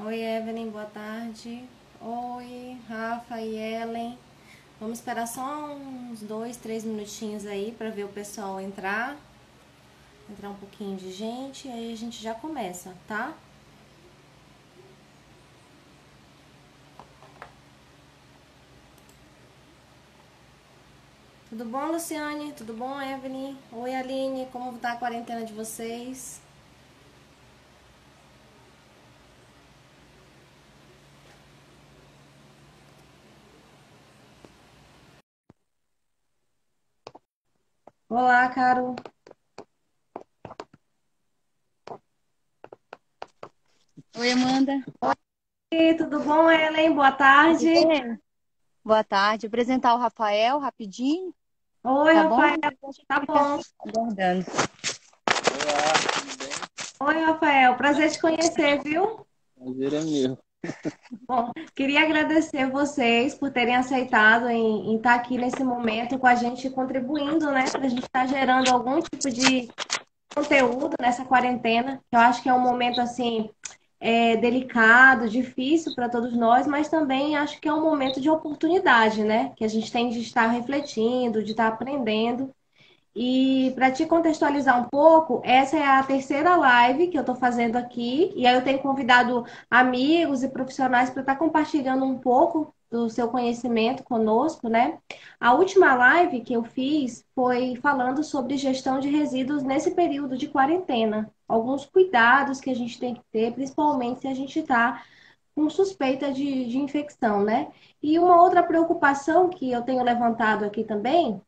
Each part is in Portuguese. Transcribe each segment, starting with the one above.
Oi, Evelyn, boa tarde. Oi, Rafa e Ellen. Vamos esperar só uns 2, 3 minutinhos aí para ver o pessoal entrar. Entrar um pouquinho de gente e aí a gente já começa, tá? Tudo bom, Luciane? Tudo bom, Evelyn? Oi, Aline, como tá a quarentena de vocês? Olá, Caro. Oi, Amanda. E tudo bom, Ellen? Boa Tudo tarde. bem? Boa tarde. Apresentar o Rafael rapidinho, Oi, tá bom? Rafael. Depois a gente Tá fica bom. aguardando. Olá, tudo bem? Oi, Rafael. Prazer te conhecer, viu? Prazer é meu. Bom, queria agradecer vocês por terem aceitado em estar aqui nesse momento com a gente, contribuindo, né, para a gente estar gerando algum tipo de conteúdo nessa quarentena, que eu acho que é um momento, assim, delicado, difícil para todos nós, mas também acho que é um momento de oportunidade, né, que a gente tem de estar refletindo, de estar aprendendo. E para te contextualizar um pouco, essa é a terceira live que eu estou fazendo aqui, e aí eu tenho convidado amigos e profissionais para estar compartilhando um pouco do seu conhecimento conosco, né? A última live que eu fiz foi falando sobre gestão de resíduos nesse período de quarentena. Alguns cuidados que a gente tem que ter, principalmente se a gente está com suspeita de infecção, né? E uma outra preocupação que eu tenho levantado aqui também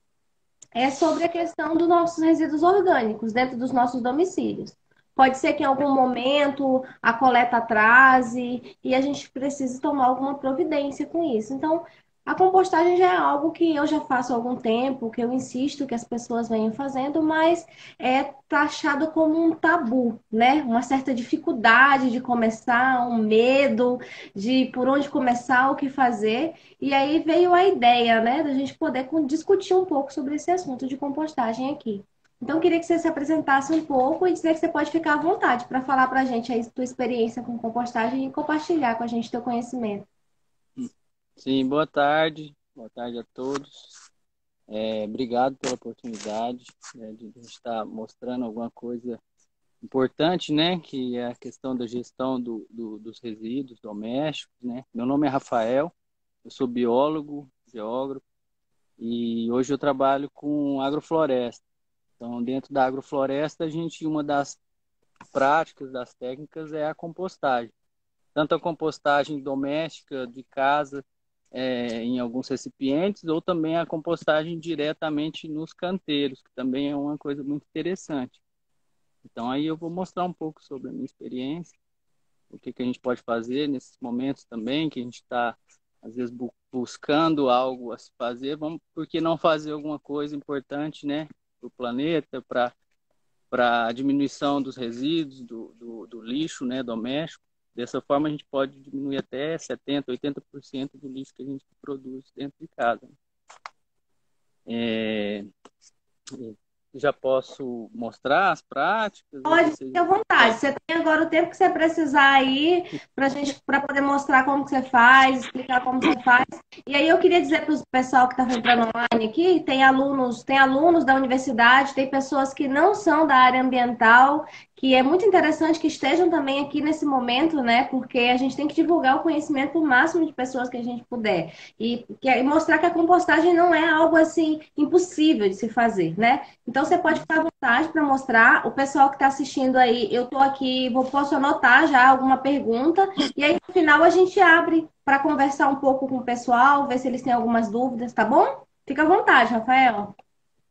é sobre a questão dos nossos resíduos orgânicos dentro dos nossos domicílios. Pode ser que em algum momento a coleta atrase e a gente precise tomar alguma providência com isso. Então, a compostagem já é algo que eu já faço há algum tempo, que eu insisto que as pessoas venham fazendo, mas é taxado como um tabu, né? Uma certa dificuldade de começar, um medo de por onde começar, o que fazer. E aí veio a ideia, né, da gente poder discutir um pouco sobre esse assunto de compostagem aqui. Então, eu queria que você se apresentasse um pouco e dizer que você pode ficar à vontade para falar para a gente aí sua experiência com compostagem e compartilhar com a gente seu conhecimento. Sim, boa tarde. Boa tarde a todos. Obrigado pela oportunidade, né, de a gente estar mostrando alguma coisa importante, né? Que é a questão da gestão dos resíduos domésticos, né? Meu nome é Rafael, eu sou biólogo, geógrafo, e hoje eu trabalho com agrofloresta. Então, dentro da agrofloresta, uma das práticas, das técnicas é a compostagem. Tanto a compostagem doméstica de casa, em alguns recipientes, ou também a compostagem diretamente nos canteiros, que também é uma coisa muito interessante. Então aí eu vou mostrar um pouco sobre a minha experiência, o que a gente pode fazer nesses momentos também, que a gente está, às vezes, buscando algo a se fazer, por que não fazer alguma coisa importante, né, para o planeta, para a diminuição dos resíduos, do lixo, né, doméstico. Dessa forma, a gente pode diminuir até 70%, 80% do lixo que a gente produz dentro de casa. É, já posso mostrar as práticas ou Pode, vocês fique à vontade. querem? Você tem agora o tempo que você precisar aí para gente, para poder mostrar como que você faz, explicar como você faz. E aí eu queria dizer para o pessoal que está entrando online aqui, tem alunos da universidade, tem pessoas que não são da área ambiental, que é muito interessante que estejam também aqui nesse momento, né? Porque a gente tem que divulgar o conhecimento para o máximo de pessoas que a gente puder. E mostrar que a compostagem não é algo assim impossível de se fazer, né? Então você pode ficar à vontade para mostrar. O pessoal que está assistindo aí, eu estou aqui, posso anotar já alguma pergunta, e aí no final a gente abre para conversar um pouco com o pessoal, ver se eles têm algumas dúvidas, tá bom? Fica à vontade, Rafael.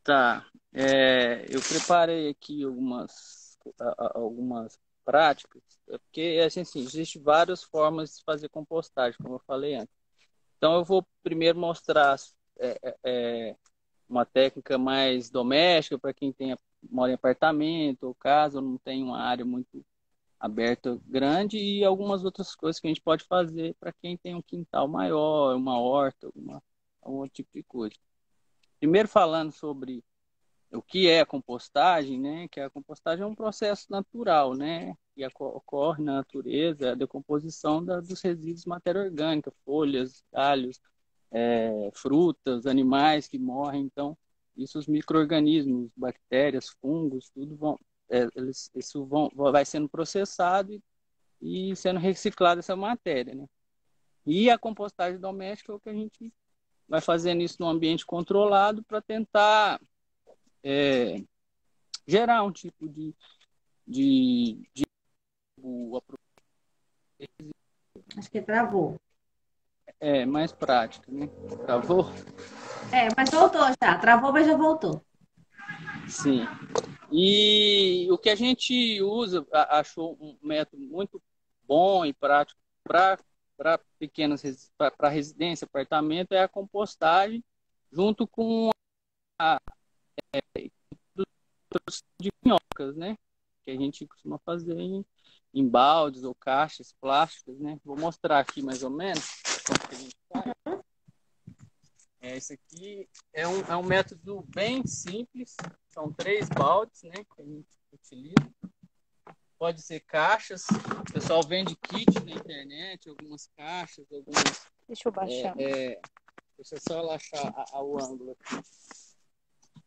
Tá. Eu preparei aqui algumas práticas, porque assim, existe várias formas de fazer compostagem, como eu falei antes. Então, eu vou primeiro mostrar é, é, é, uma técnica mais doméstica para quem mora em apartamento ou casa, ou não tem uma área muito aberta grande, e algumas outras coisas que a gente pode fazer para quem tem um quintal maior, uma horta, algum tipo de coisa. Primeiro falando sobre o que é a compostagem, né? Que a compostagem é um processo natural, né? que ocorre na natureza é a decomposição dos resíduos de matéria orgânica, folhas, galhos, frutas, animais que morrem. Então, isso os micro-organismos, bactérias, fungos, tudo vai sendo processado e sendo reciclado essa matéria, né? E a compostagem doméstica é o que a gente vai fazendo isso num ambiente controlado para tentar gerar um tipo de Acho que travou. mais prática, né? Travou? Mas voltou já. Travou, mas já voltou. Sim. E o que a gente usa, achou um método muito bom e prático para para residência, apartamento, é a compostagem, junto com de minhocas, né? Que a gente costuma fazer em baldes ou caixas plásticas, né? Vou mostrar aqui mais ou menos como que a gente faz. Esse aqui é um método bem simples. São 3 baldes, né? Que a gente utiliza. Pode ser caixas. O pessoal vende kit na internet, algumas caixas, algumas. Deixa eu baixar. Deixa eu só relaxar o ângulo aqui.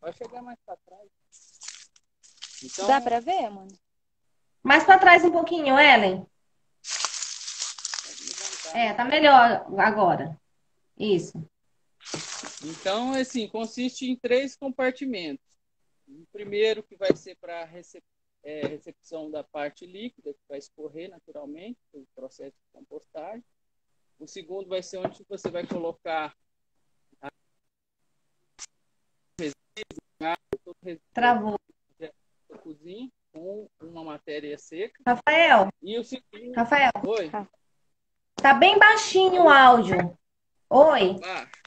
Vai chegar mais para trás. Então, Dá pra ver, mano? Mais para trás um pouquinho, Ellen. Tá melhor agora. Isso. Então, assim, consiste em 3 compartimentos. O primeiro que vai ser para recepção da parte líquida, que vai escorrer naturalmente, o processo de compostagem. O segundo vai ser onde você vai colocar Travou. da cozinha com uma matéria seca. Rafael. E o segundo... Rafael. Oi. Tá bem baixinho o áudio. Oi.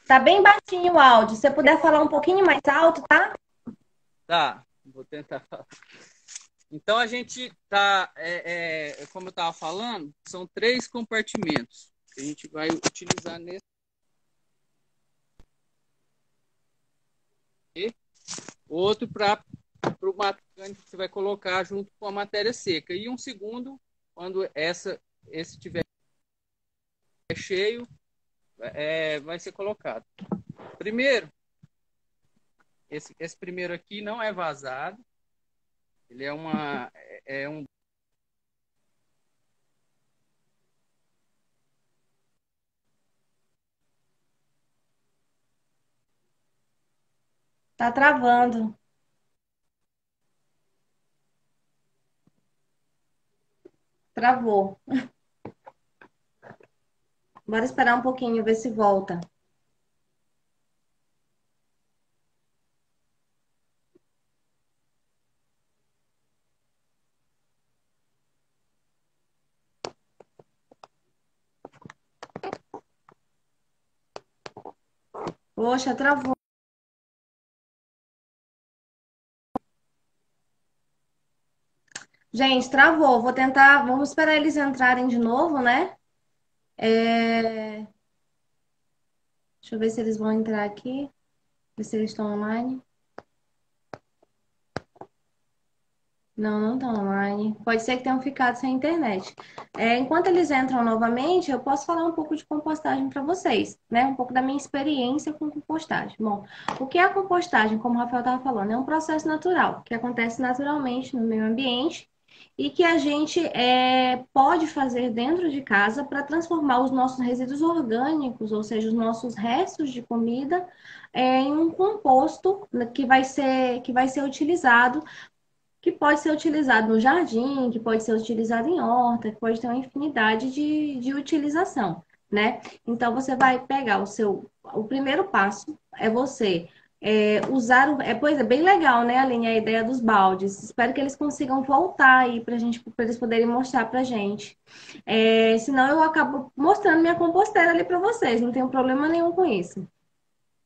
Tá bem baixinho o áudio. Se você puder falar um pouquinho mais alto, tá? Tá. Vou tentar falar. Então, a gente tá, como eu estava falando, são 3 compartimentos que a gente vai utilizar nesse. Outro para o matérias que você vai colocar junto com a matéria seca. E um segundo, quando esse estiver cheio, vai ser colocado. Primeiro, esse primeiro aqui não é vazado. Ele é um... Tá travando. Travou. Bora esperar um pouquinho, ver se volta. Poxa, travou. Gente, travou. Vou tentar. Vamos esperar eles entrarem de novo, né? Deixa eu ver se eles vão entrar aqui. Ver se eles estão online. Não, não estão online. Pode ser que tenham ficado sem internet. Enquanto eles entram novamente, eu posso falar um pouco de compostagem para vocês, né? Um pouco da minha experiência com compostagem. Bom, o que é a compostagem, como o Rafael estava falando, é um processo natural, que acontece naturalmente no meio ambiente e que a gente pode fazer dentro de casa para transformar os nossos resíduos orgânicos, ou seja, os nossos restos de comida, em um composto que vai ser utilizado, que pode ser utilizado no jardim, que pode ser utilizado em horta, que pode ter uma infinidade de utilização, né? Então, você vai pegar o primeiro passo é você usar pois é, bem legal, né, Aline, a ideia dos baldes. Espero que eles consigam voltar aí para eles poderem mostrar pra gente. Senão eu acabo mostrando minha composteira ali para vocês, não tenho problema nenhum com isso.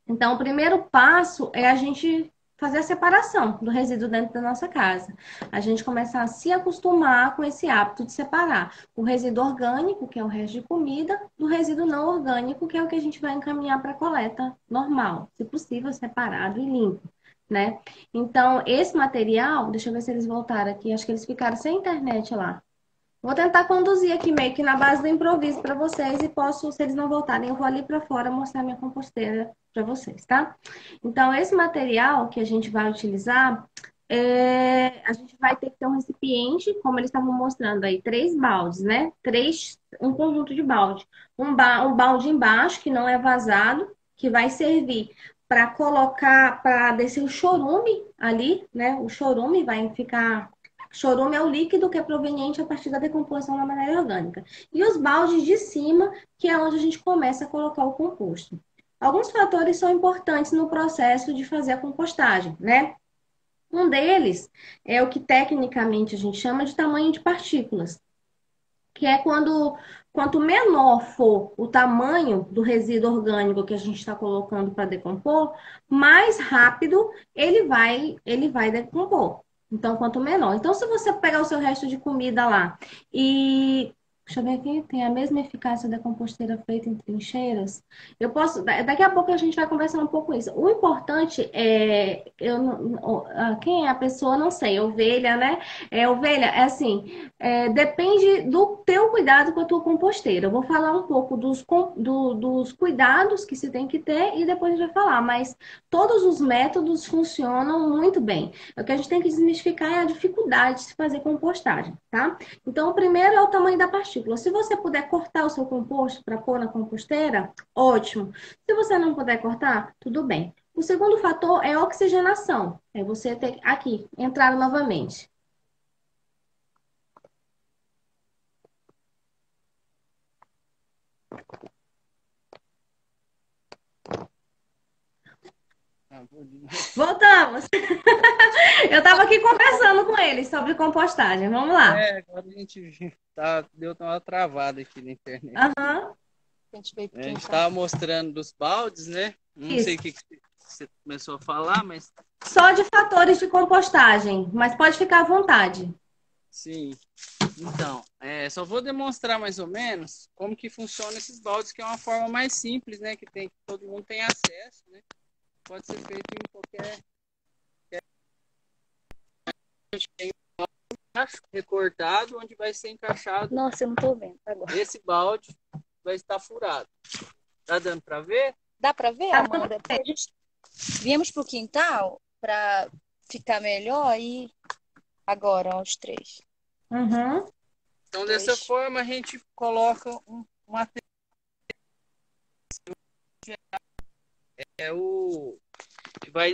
Então, o primeiro passo é a gente fazer a separação do resíduo dentro da nossa casa. A gente começar a se acostumar com esse hábito de separar o resíduo orgânico, que é o resto de comida, do resíduo não orgânico, que é o que a gente vai encaminhar para a coleta normal, se possível, separado e limpo, né? Então, esse material, deixa eu ver se eles voltaram aqui, acho que eles ficaram sem internet lá. Vou tentar conduzir aqui meio que na base do improviso para vocês e posso, se eles não voltarem, eu vou ali para fora mostrar minha composteira para vocês, tá? Então, esse material que a gente vai utilizar, a gente vai ter que ter um recipiente, como eles estavam mostrando aí, 3 baldes, né? Um conjunto de balde. Um balde embaixo, que não é vazado, que vai servir para colocar, para descer o chorume ali, né? O chorume vai ficar. Chorume é o líquido que é proveniente a partir da decomposição da matéria orgânica. E os baldes de cima, que é onde a gente começa a colocar o composto. Alguns fatores são importantes no processo de fazer a compostagem, né? Um deles é o que tecnicamente a gente chama de tamanho de partículas, que é quanto menor for o tamanho do resíduo orgânico que a gente está colocando para decompor, mais rápido ele vai decompor. Então, quanto menor. Então, se você pegar o seu resto de comida lá e deixa eu ver aqui, tem a mesma eficácia da composteira feita em trincheiras. Eu posso, daqui a pouco a gente vai conversar um pouco isso. O importante é, quem é a pessoa, não sei, ovelha, né? Ovelha, é assim, depende do teu cuidado com a tua composteira. Eu vou falar um pouco dos cuidados que se tem que ter e depois a gente vai falar, mas todos os métodos funcionam muito bem. O que a gente tem que desmistificar é a dificuldade de se fazer compostagem, tá? Então, o primeiro é o tamanho da partícula. Se você puder cortar o seu composto para pôr na composteira, ótimo. Se você não puder cortar, tudo bem. O segundo fator é a oxigenação. É você ter aqui, entrar novamente. Voltamos. Eu estava aqui conversando com eles sobre compostagem. Vamos lá. Agora a gente deu uma travada aqui na internet. Aham. A gente estava mostrando dos baldes, né? Não sei o que você começou a falar, mas... Só de fatores de compostagem, mas pode ficar à vontade. Sim. Então, só vou demonstrar mais ou menos como que funciona esses baldes, que é uma forma mais simples, né? Que todo mundo tem acesso, né? Pode ser feito em qualquer recortado, onde vai ser encaixado. Nossa, eu não tô vendo agora. Esse balde vai estar furado. Tá dando para ver? Dá para ver, Amanda? A gente viemos pro quintal para ficar melhor e agora, ó, os 3. Uhum. Então, dessa forma, a gente coloca um material. Que vai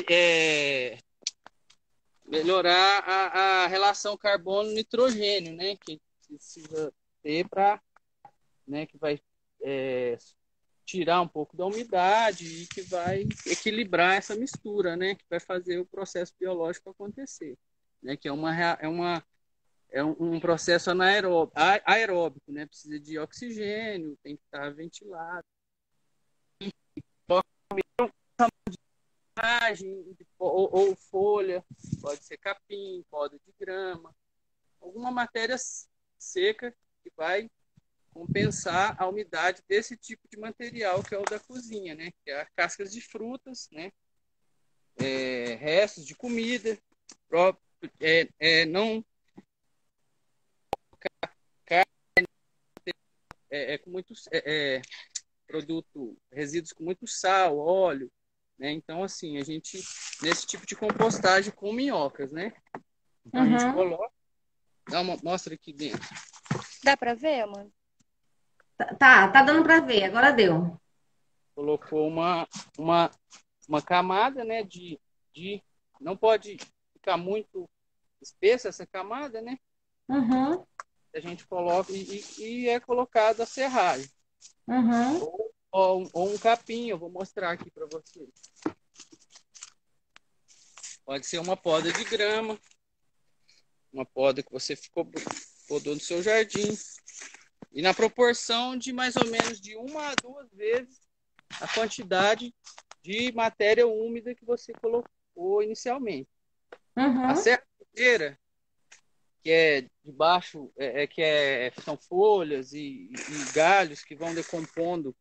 melhorar a relação carbono-nitrogênio, né? Que precisa ter para, né? Que vai tirar um pouco da umidade e que vai equilibrar essa mistura, né? Que vai fazer o processo biológico acontecer, né? Que é um processo aeróbico, né? Precisa de oxigênio, tem que estar ventilado. Ou folha, pode ser capim, poda de grama, alguma matéria seca que vai compensar a umidade desse tipo de material que é o da cozinha, né? Que é cascas de frutas, né? Restos de comida, não com muitos resíduos com muito sal, óleo, né? Então, assim, a gente, nesse tipo de compostagem com minhocas, né? Então, a gente coloca, mostra aqui dentro. Dá para ver, Amanda? Tá dando para ver, agora deu. Colocou uma camada, né? Não pode ficar muito espessa essa camada, né? Uhum. A gente coloca e é colocado a serragem. Uhum. Ou um capim, eu vou mostrar aqui para vocês. Pode ser uma poda de grama, uma poda que você podou no seu jardim. E na proporção de mais ou menos de 1 a 2 vezes a quantidade de matéria úmida que você colocou inicialmente. A serralheira, que é de baixo, são folhas e galhos que vão decompondo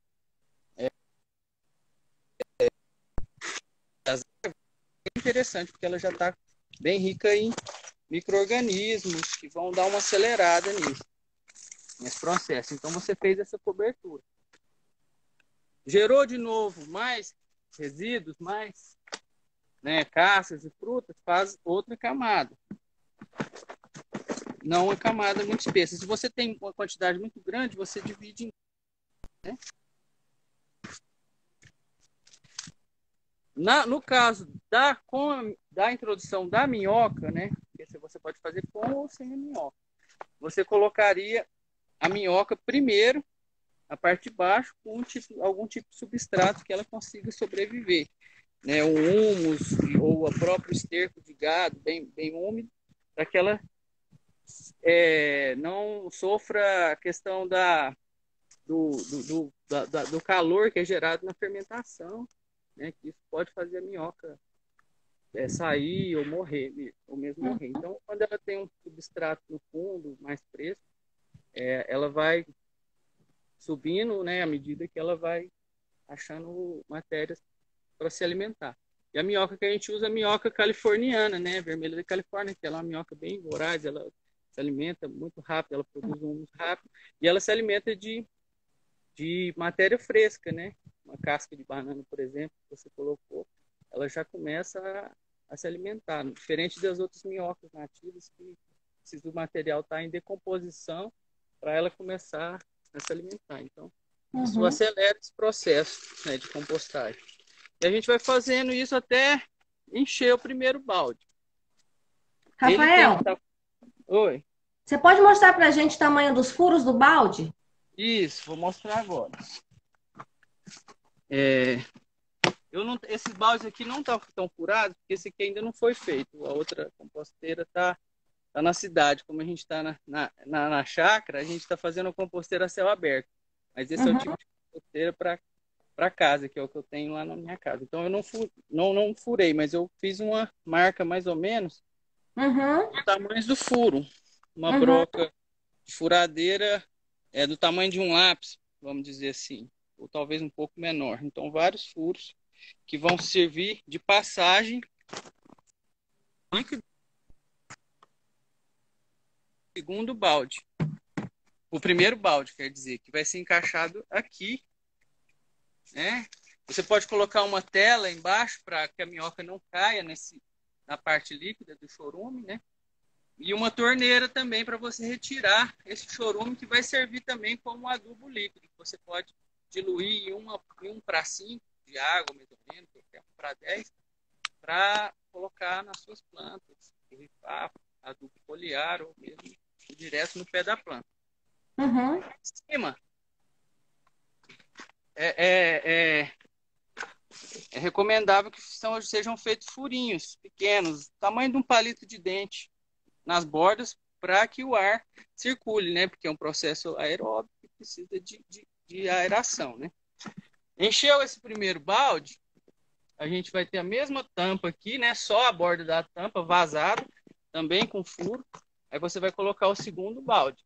interessante, porque ela já está bem rica em micro-organismos que vão dar uma acelerada nisso. nesse processo. Então, você fez essa cobertura. Gerou de novo mais resíduos, mais, né, cascas e frutas, faz outra camada. Não uma camada muito espessa. Se você tem uma quantidade muito grande, você divide em... Né? No caso da introdução da minhoca, né, você pode fazer com ou sem a minhoca. Você colocaria a minhoca primeiro, a parte de baixo, com algum tipo de substrato que ela consiga sobreviver. Né, um humus ou o próprio esterco de gado bem úmido, para que ela não sofra a questão do calor que é gerado na fermentação, né, que isso pode fazer a minhoca sair ou morrer, ou mesmo morrer. Então, quando ela tem um substrato no fundo, mais fresco, ela vai subindo, né, à medida que ela vai achando matérias para se alimentar. E a minhoca que a gente usa é a minhoca californiana, né, vermelha da Califórnia, que ela é uma minhoca bem voraz, ela se alimenta muito rápido, ela produz um humus rápido, e ela se alimenta de matéria fresca, né? Uma casca de banana, por exemplo, que você colocou, ela já começa a se alimentar, diferente das outras minhocas nativas que precisa do material estar em decomposição para ela começar a se alimentar. Então, isso acelera esse processo, né, de compostagem. E a gente vai fazendo isso até encher o primeiro balde. Rafael, Oi. você pode mostrar para a gente o tamanho dos furos do balde? Isso, vou mostrar agora. Esses baldes aqui não estão tão furados, porque esse aqui ainda não foi feito. A outra composteira está na cidade. Como a gente está na chácara, a gente está fazendo a composteira a céu aberto. Mas esse é o tipo de composteira para casa, que é o que eu tenho lá na minha casa. Então eu não furei, mas eu fiz uma marca mais ou menos do tamanho do furo. Uma broca de furadeira do tamanho de um lápis, vamos dizer assim, ou talvez um pouco menor. Então vários furos que vão servir de passagem segundo balde. O primeiro balde, quer dizer, que vai ser encaixado aqui, né? Você pode colocar uma tela embaixo para que a minhoca não caia na parte líquida do chorume, né? E uma torneira também para você retirar esse chorume, que vai servir também como adubo líquido. Você pode diluir em 1 para 5 de água, mais ou menos, 1 para 10, para colocar nas suas plantas, adubo foliar ou mesmo direto no pé da planta. Em cima, é recomendável que sejam feitos furinhos pequenos, tamanho de um palito de dente, nas bordas, para que o ar circule, né? Porque é um processo aeróbico que precisa de aeração, né? Encheu esse primeiro balde, a gente vai ter a mesma tampa aqui, né? Só a borda da tampa vazada, também com furo. Aí você vai colocar o segundo balde.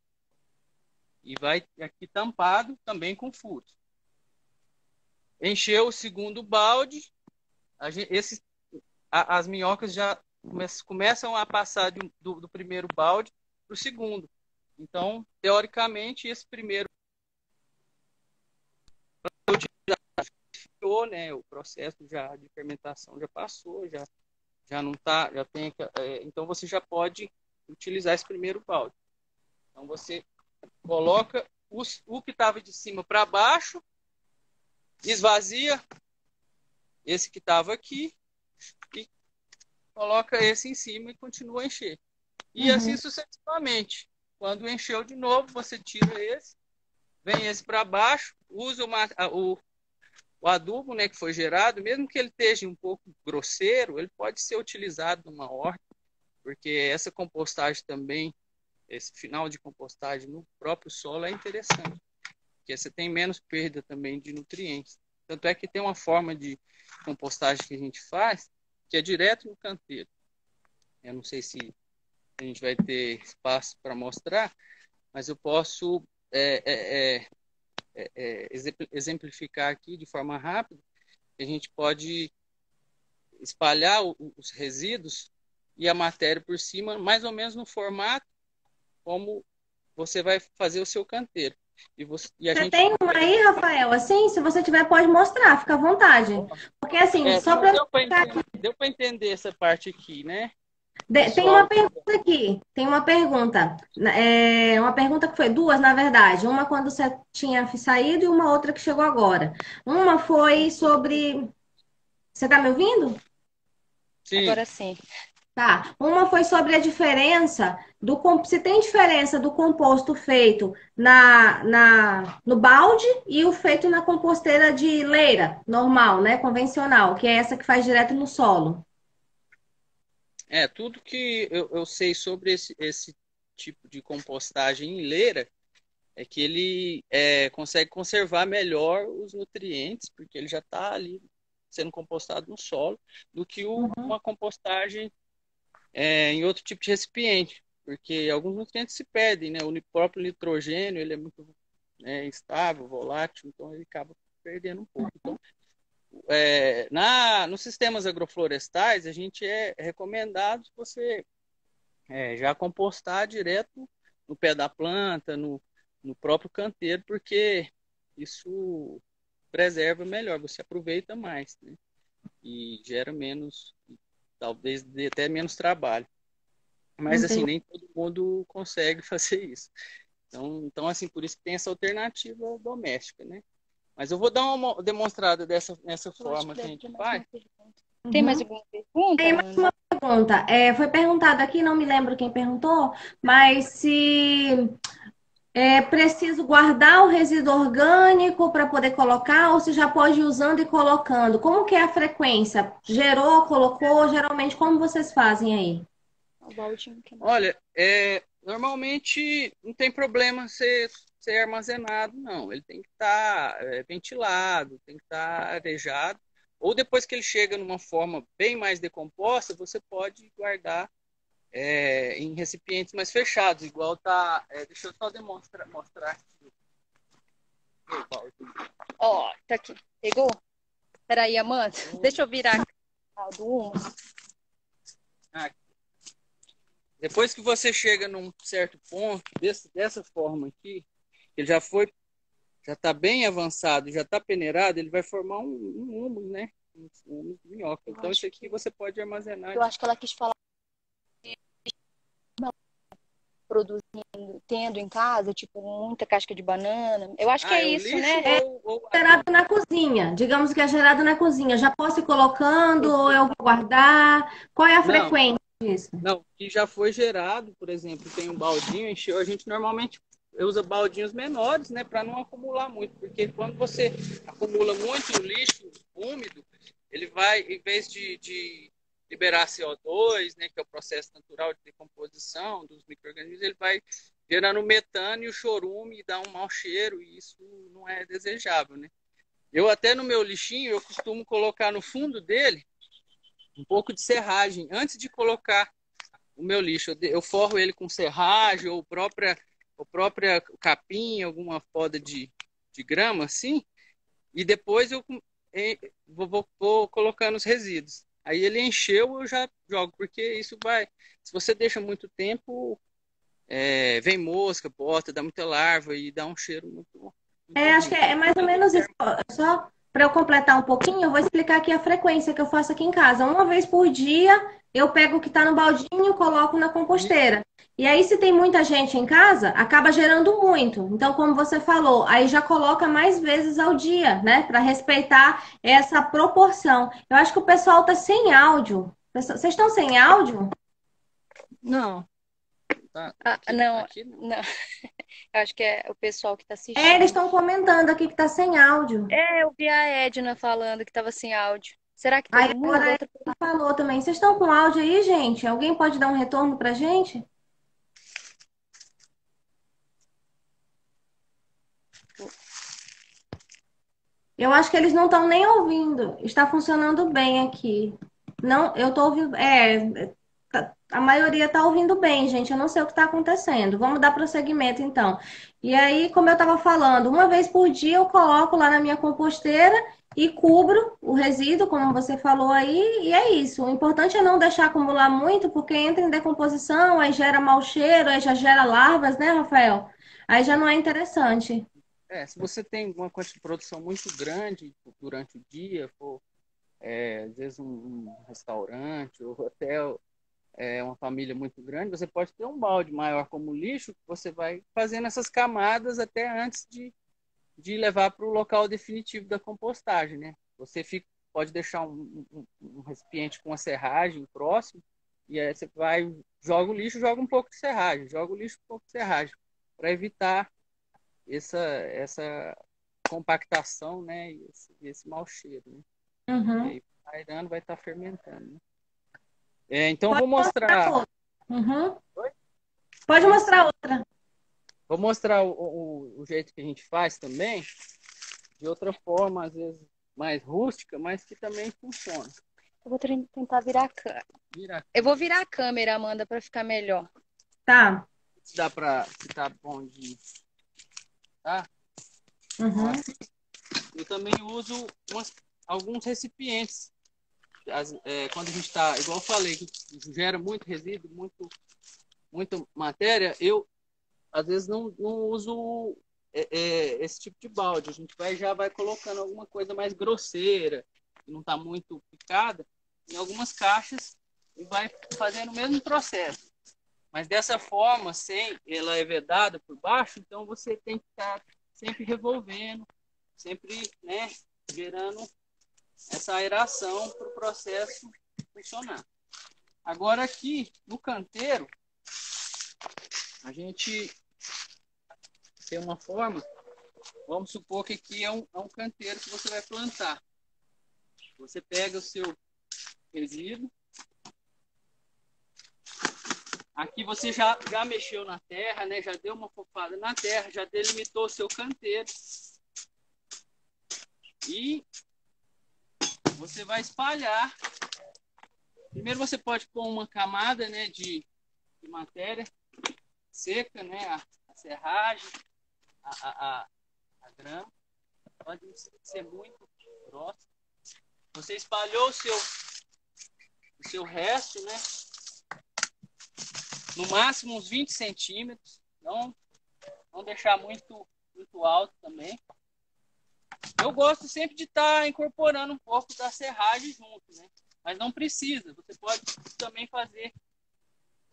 E vai aqui tampado, também com furos. Encheu o segundo balde, as minhocas já começam a passar do primeiro balde para o segundo. Então, teoricamente, esse primeiro, né, o processo de fermentação já passou, já não tá, já tem, então você já pode utilizar esse primeiro balde. Então você coloca o que estava de cima para baixo, esvazia esse que estava aqui e coloca esse em cima e continua a encher. E assim sucessivamente. Quando encheu de novo, você tira esse, vem esse para baixo, usa o adubo, né, que foi gerado, mesmo que ele esteja um pouco grosseiro, ele pode ser utilizado numa horta, porque essa compostagem também, esse final de compostagem no próprio solo é interessante, porque você tem menos perda também de nutrientes. Tanto é que tem uma forma de compostagem que a gente faz, que é direto no canteiro. Eu não sei se a gente vai ter espaço para mostrar, mas eu posso exemplificar aqui de forma rápida. A gente pode espalhar os resíduos e a matéria por cima, mais ou menos no formato como você vai fazer o seu canteiro. E a Você gente. tem uma aí, Rafael? Assim, se você tiver, pode mostrar, fica à vontade. Porque assim, só Não para deu para explicar entender, deu para entender essa parte aqui, né? Tem uma Pessoal, pergunta aqui. Tem uma pergunta. Uma pergunta que foi duas, na verdade. Uma quando você tinha saído e uma outra que chegou agora. Uma foi sobre. Você está me ouvindo? sim. Agora sim. Tá. Uma foi sobre a diferença se tem diferença do composto feito no balde e o feito na composteira de leira, normal, né? Convencional, que é essa que faz direto no solo. Tudo que eu sei sobre esse tipo de compostagem em leira é que ele consegue conservar melhor os nutrientes, porque ele já está ali sendo compostado no solo, do que uma compostagem em outro tipo de recipiente, porque alguns nutrientes se perdem, né? O próprio nitrogênio ele é muito instável, volátil, então ele acaba perdendo um pouco. Então, nos sistemas agroflorestais, a gente é recomendado você já compostar direto no pé da planta, no próprio canteiro, porque isso preserva melhor, você aproveita mais, né? E gera menos, talvez dê até menos trabalho. Mas assim, Entendi. nem todo mundo consegue fazer isso. Então assim, por isso que tem essa alternativa doméstica, né? Mas eu vou dar uma demonstrada nessa Eu acho forma que que a deve gente ter mais faz. uma pergunta. Tem mais alguma pergunta, Tem mais Ana? uma pergunta. Foi perguntado aqui, não me lembro quem perguntou, mas se é preciso guardar o resíduo orgânico para poder colocar ou se já pode ir usando e colocando. Como que é a frequência? Gerou, colocou? Geralmente, como vocês fazem aí? O baldinho que não. Olha, normalmente não tem problema ser armazenado, não. Ele tem que estar ventilado, tem que estar arejado. Ou depois que ele chega numa forma bem mais decomposta, você pode guardar em recipientes mais fechados, igual tá. Deixa eu só mostrar aqui o balde. Ó, tá aqui. Pegou? Peraí, Amanda. Deixa eu virar do humus. Aqui. Depois que você chega num certo ponto, dessa forma aqui, ele já está bem avançado, já está peneirado, ele vai formar um humus, né? Um humus de minhoca. Eu Então, acho isso aqui você pode armazenar. Eu acho que ela quis falar produzindo, tendo em casa, tipo, muita casca de banana. Eu acho que é É o isso, lixo né? ou Gerado adubo? na cozinha. Digamos que é gerado na cozinha. Já posso ir colocando ou eu vou guardar? Qual é a Não, frequência disso? não. Que já foi gerado, por exemplo, tem um baldinho, encheu, a gente normalmente usa baldinhos menores, né, para não acumular muito, porque quando você acumula muito lixo úmido, ele vai, em vez de liberar CO2, né, que é o processo natural de decomposição dos micro-organismos, ele vai gerando metano e o chorume e dá um mau cheiro, e isso não é desejável, né? Eu até no meu lixinho, eu costumo colocar no fundo dele um pouco de serragem, antes de colocar o meu lixo. Eu forro ele com serragem ou própria capim, alguma poda de grama, assim, e depois eu vou colocando os resíduos. Aí ele encheu, eu já jogo, porque isso vai. Se você deixa muito tempo, vem mosca, bota, dá muita larva e dá um cheiro muito Acho que ruim. é mais ou menos isso. Só para eu completar um pouquinho, eu vou explicar aqui a frequência que eu faço aqui em casa. Uma vez por dia, eu pego o que está no baldinho e coloco na composteira. E aí, se tem muita gente em casa, acaba gerando muito. Então, como você falou, aí já coloca mais vezes ao dia, né? Para respeitar essa proporção. Eu acho que o pessoal está sem áudio. Vocês estão sem áudio? Não, tá, Não, aqui não. não. Eu acho que é o pessoal que tá Eles assistindo. estão comentando aqui que está sem áudio. Eu vi a Edna falando que tava sem áudio. Será que Aí todo mundo? agora Outra... ele falou também. Vocês estão com áudio aí, gente? Alguém pode dar um retorno pra gente? Eu acho que eles não estão nem ouvindo. Está funcionando bem aqui. Não, eu tô ouvindo. A maioria está ouvindo bem, gente. Eu não sei o que está acontecendo. Vamos dar prosseguimento, então. E aí, como eu estava falando, uma vez por dia eu coloco lá na minha composteira e cubro o resíduo, como você falou aí, e é isso. O importante é não deixar acumular muito, porque entra em decomposição, aí gera mau cheiro, aí já gera larvas, né, Rafael? Aí já não é interessante. Se você tem uma quantidade de produção muito grande durante o dia, for, às vezes um restaurante ou até uma família muito grande, você pode ter um balde maior como lixo, que você vai fazendo essas camadas até antes de levar para o local definitivo da compostagem, né? Pode deixar um recipiente com a serragem próximo, e aí você vai, joga o lixo, joga um pouco de serragem, joga o lixo, um pouco de serragem, para evitar essa compactação, né? E esse mau cheiro, né? E Uhum. aí vai dando, vai estar fermentando, né? Então Pode vou mostrar mostrar. outra. Uhum. Oi? Pode Isso. mostrar outra. Vou mostrar o jeito que a gente faz também, de outra forma, às vezes mais rústica, mas que também funciona. Eu vou tentar virar a câmera. Vira aqui. Eu vou virar a câmera, Amanda, para ficar melhor. Tá. Se tá bom de. Tá? Uhum. Eu também uso alguns recipientes. Quando a gente está, igual eu falei, que gera muito resíduo, muita matéria, eu às vezes não uso esse tipo de balde. A gente já vai colocando alguma coisa mais grosseira, que não está muito picada, em algumas caixas e vai fazendo o mesmo processo. Mas dessa forma, sem ela é vedada por baixo, então você tem que estar sempre revolvendo, sempre, né, gerando essa aeração para o processo funcionar. Agora aqui no canteiro, a gente tem uma forma. Vamos supor que aqui é um canteiro que você vai plantar. Você pega o seu resíduo. Aqui você já mexeu na terra, né? Já deu uma fofada na terra, já delimitou o seu canteiro. E você vai espalhar. Primeiro você pode pôr uma camada, né, de matéria seca, né? A serragem, a grama. Pode ser muito grossa. Você espalhou o seu resto, né? No máximo uns 20 centímetros. Não deixar muito alto também. Eu gosto sempre de estar incorporando um pouco da serragem junto, né? Mas não precisa. Você pode também fazer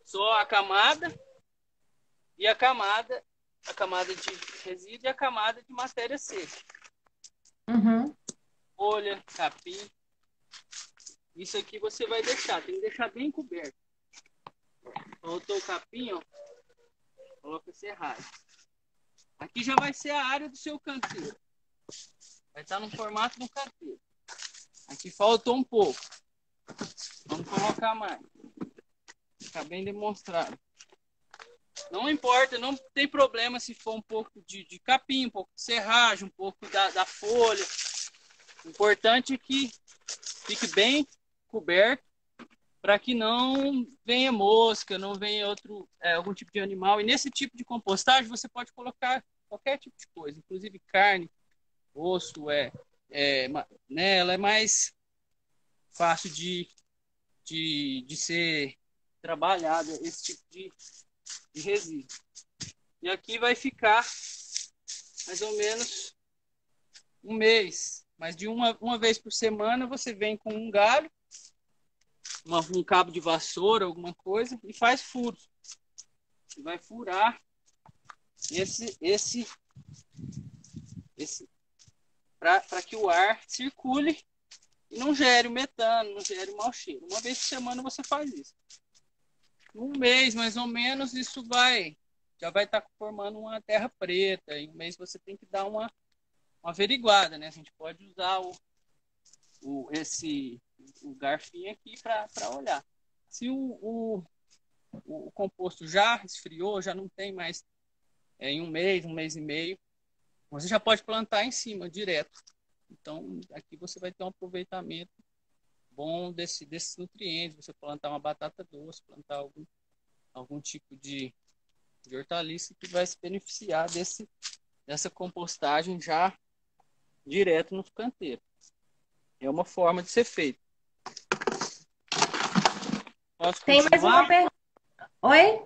só a camada e a camada de resíduo e a camada de matéria seca. Uhum. Folha, capim. Isso aqui você vai deixar. Tem que deixar bem coberto. Faltou o capim, ó. Coloca a serragem. Aqui já vai ser a área do seu canteiro. Vai estar no formato do canteiro. Aqui faltou um pouco. Vamos colocar mais. Fica bem demonstrado. Não importa, não tem problema se for um pouco de capim, um pouco de serragem, um pouco da folha. O importante é que fique bem coberto para que não venha mosca, não venha algum tipo de animal. E nesse tipo de compostagem você pode colocar qualquer tipo de coisa, inclusive carne, osso, né, ela é mais fácil de ser trabalhada, esse tipo de resíduo. E aqui vai ficar mais ou menos um mês. Mas de uma vez por semana você vem com um galho, um cabo de vassoura, alguma coisa, e faz furos. Você vai furar esse para que o ar circule e não gere o metano, não gere o mau cheiro. Uma vez por semana você faz isso. Um mês, mais ou menos, já vai estar formando uma terra preta. Em um mês você tem que dar uma averiguada, né? A gente pode usar o garfinho aqui para olhar. Se o composto já esfriou, já não tem mais em um mês e meio, você já pode plantar em cima direto. Então, aqui você vai ter um aproveitamento bom desses nutrientes. Você plantar uma batata doce, plantar algum tipo de hortaliça que vai se beneficiar dessa compostagem já direto no canteiro. É uma forma de ser feito. Posso Tem mais uma continuar? pergunta. Oi?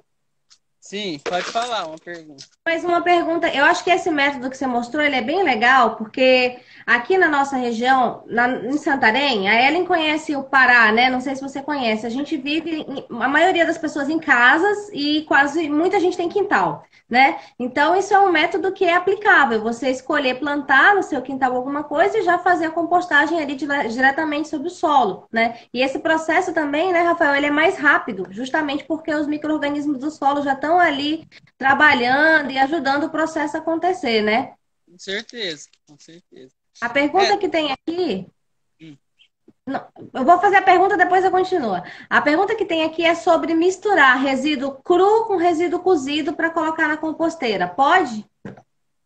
Sim, pode falar uma pergunta. Mais uma pergunta. Eu acho que esse método que você mostrou, ele é bem legal, porque aqui na nossa região, em Santarém, a Ellen conhece o Pará, né? Não sei se você conhece. A gente vive, a maioria das pessoas em casas e quase muita gente tem quintal, né? Então, isso é um método que é aplicável. Você escolher plantar no seu quintal alguma coisa e já fazer a compostagem ali diretamente sobre o solo, né? E esse processo também, né, Rafael, ele é mais rápido, justamente porque os micro-organismos do solo já estão ali trabalhando e ajudando o processo a acontecer, né? Com certeza, com certeza. A É, pergunta que tem aqui, hum, eu vou fazer a pergunta, depois eu continuo. A pergunta que tem aqui é sobre misturar resíduo cru com resíduo cozido para colocar na composteira. Pode?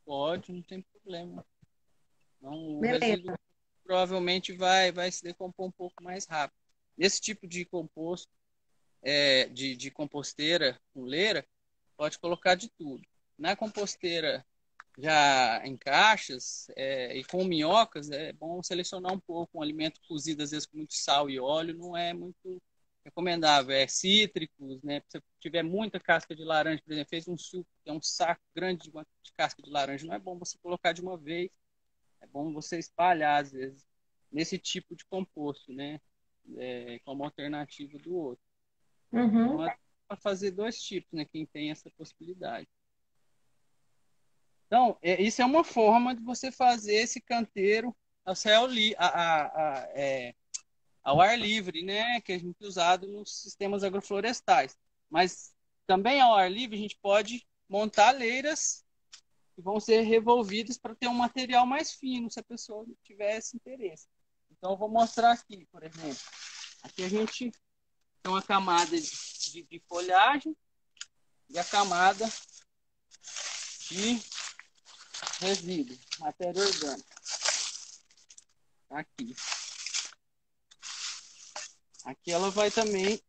pode, não tem problema. Então, o resíduo Beleza. provavelmente vai se decompor um pouco mais rápido. Esse tipo de composto, de composteira com leira, pode colocar de tudo. Na composteira já em caixas e com minhocas, é bom selecionar um pouco. Um alimento cozido, às vezes, com muito sal e óleo, não é muito recomendável. É cítricos, né? Se você tiver muita casca de laranja, por exemplo, fez um suco, que é um saco grande de casca de laranja, não é bom você colocar de uma vez. É bom você espalhar, às vezes, nesse tipo de composto, né? Como alternativa do outro. Uhum. Então, é para fazer dois tipos, né? Quem tem essa possibilidade. Então, isso é uma forma de você fazer esse canteiro ao, céu ao ar livre, né? Que a gente tem usado nos sistemas agroflorestais. Mas também ao ar livre a gente pode montar leiras que vão ser revolvidas para ter um material mais fino, se a pessoa tiver esse interesse. Então, eu vou mostrar aqui, por exemplo. Aqui a gente tem uma camada de folhagem e a camada de resíduo, matéria orgânica. Aqui. Aqui ela vai também,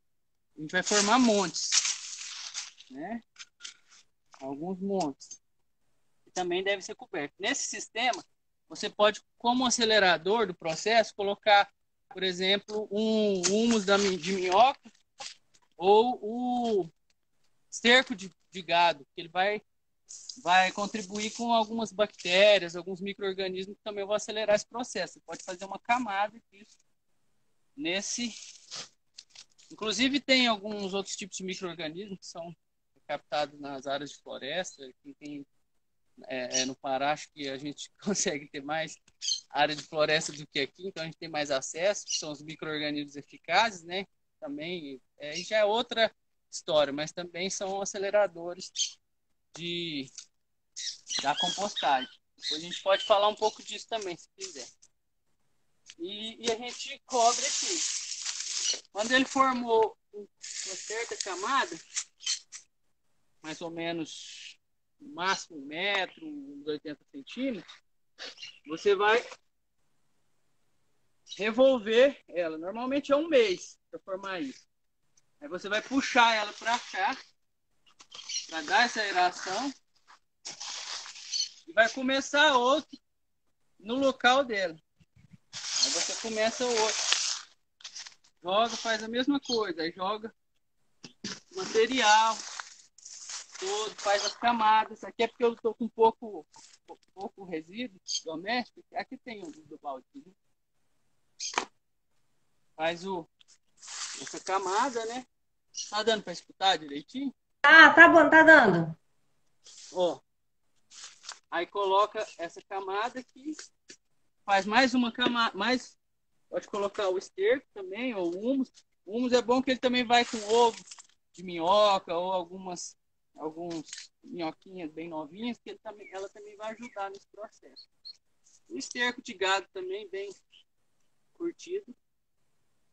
a gente vai formar montes, né? Alguns montes. E também deve ser coberto. Nesse sistema, você pode, como acelerador do processo, colocar, por exemplo, um humus de minhoca ou o esterco de gado, que ele vai contribuir com algumas bactérias, alguns micro-organismos que também vão acelerar esse processo. Você pode fazer uma camada disso nesse. Inclusive, tem alguns outros tipos de micro-organismos que são captados nas áreas de floresta. Quem tem no Pará, acho que a gente consegue ter mais área de floresta do que aqui, então a gente tem mais acesso, que são os micro-organismos eficazes, né? Também, já é outra história, mas também são aceleradores de, da compostagem. Depois a gente pode falar um pouco disso também, se quiser. E a gente cobre aqui. Quando ele formou uma certa camada, mais ou menos no máximo 1 metro, uns 80 centímetros, você vai revolver ela. Normalmente é 1 mês para formar isso. Aí você vai puxar ela para cá, para dar essa aeração, e vai começar outro no local dela. Aí você começa o outro. Joga, faz a mesma coisa. Aí joga material todo, faz as camadas. Aqui é porque eu estou com pouco resíduo doméstico. Aqui tem um do balde. Faz essa camada, né? Tá dando para escutar direitinho? Ah, tá bom, tá dando. Ó. Aí coloca essa camada aqui. Faz mais uma camada. Pode colocar o esterco também, ou o humus. O humus é bom que ele também vai com ovo de minhoca ou alguns minhoquinhas bem novinhas, que ela também vai ajudar nesse processo. O esterco de gado também, bem curtido.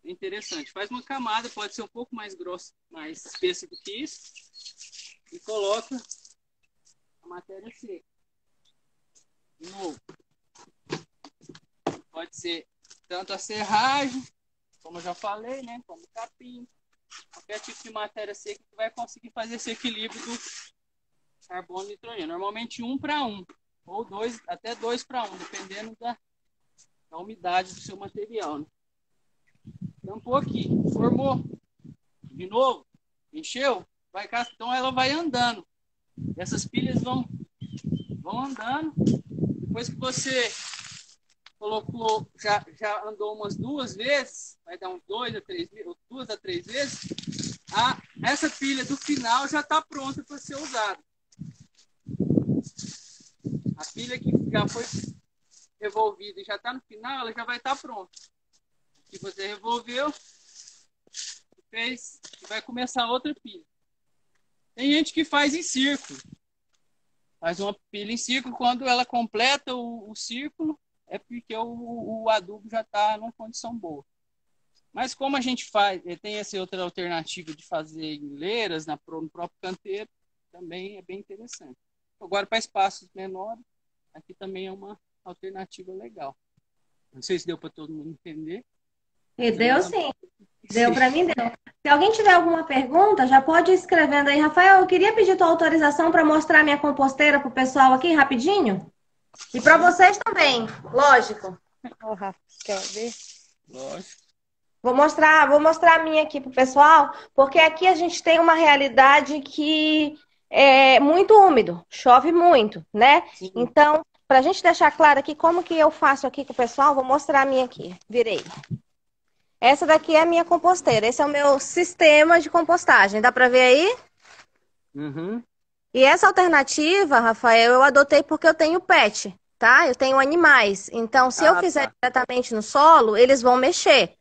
É interessante. Faz uma camada, pode ser um pouco mais grossa, mais espessa do que isso. E coloca a matéria seca. De novo. Pode ser tanto a serragem, como eu já falei, né? Como o capim. Qualquer tipo de matéria seca que vai conseguir fazer esse equilíbrio do carbono e nitrogênio. Normalmente 1 para 1. Ou até 2 para 1, dependendo a umidade do seu material, né? Tampou aqui, formou. De novo, encheu, vai cá, então ela vai andando. Essas pilhas vão andando. Depois que você colocou, já andou umas 2 vezes, vai dar uns 2 a 3 vezes, essa pilha do final já está pronta para ser usada. A pilha que já foi revolvida e já está no final, ela já vai estar pronta. Que você revolveu, fez, e vai começar outra pilha. Tem gente que faz em círculo. Faz uma pilha em círculo, quando ela completa o círculo, é porque o adubo já está numa condição boa. Mas como a gente tem essa outra alternativa de fazer em hileiras no próprio canteiro, também é bem interessante. Agora, para espaços menores, aqui também é uma alternativa legal. Não sei se deu para todo mundo entender. E deu sim. Deu para mim, deu. Se alguém tiver alguma pergunta, já pode ir escrevendo aí. Rafael, eu queria pedir tua autorização para mostrar minha composteira para o pessoal aqui, rapidinho. E para vocês também, lógico. Ó, Rafa, quer ver? Lógico. Vou mostrar a minha aqui para o pessoal, porque aqui a gente tem uma realidade que é muito úmido, chove muito, né? Sim. Então, para a gente deixar claro aqui como que eu faço aqui com o pessoal, vou mostrar a minha aqui. Virei. Essa daqui é a minha composteira. Esse é o meu sistema de compostagem. Dá para ver aí? Uhum. E essa alternativa, Rafael, eu adotei porque eu tenho pet, tá? Eu tenho animais. Então, se eu fizer diretamente no solo, eles vão mexer,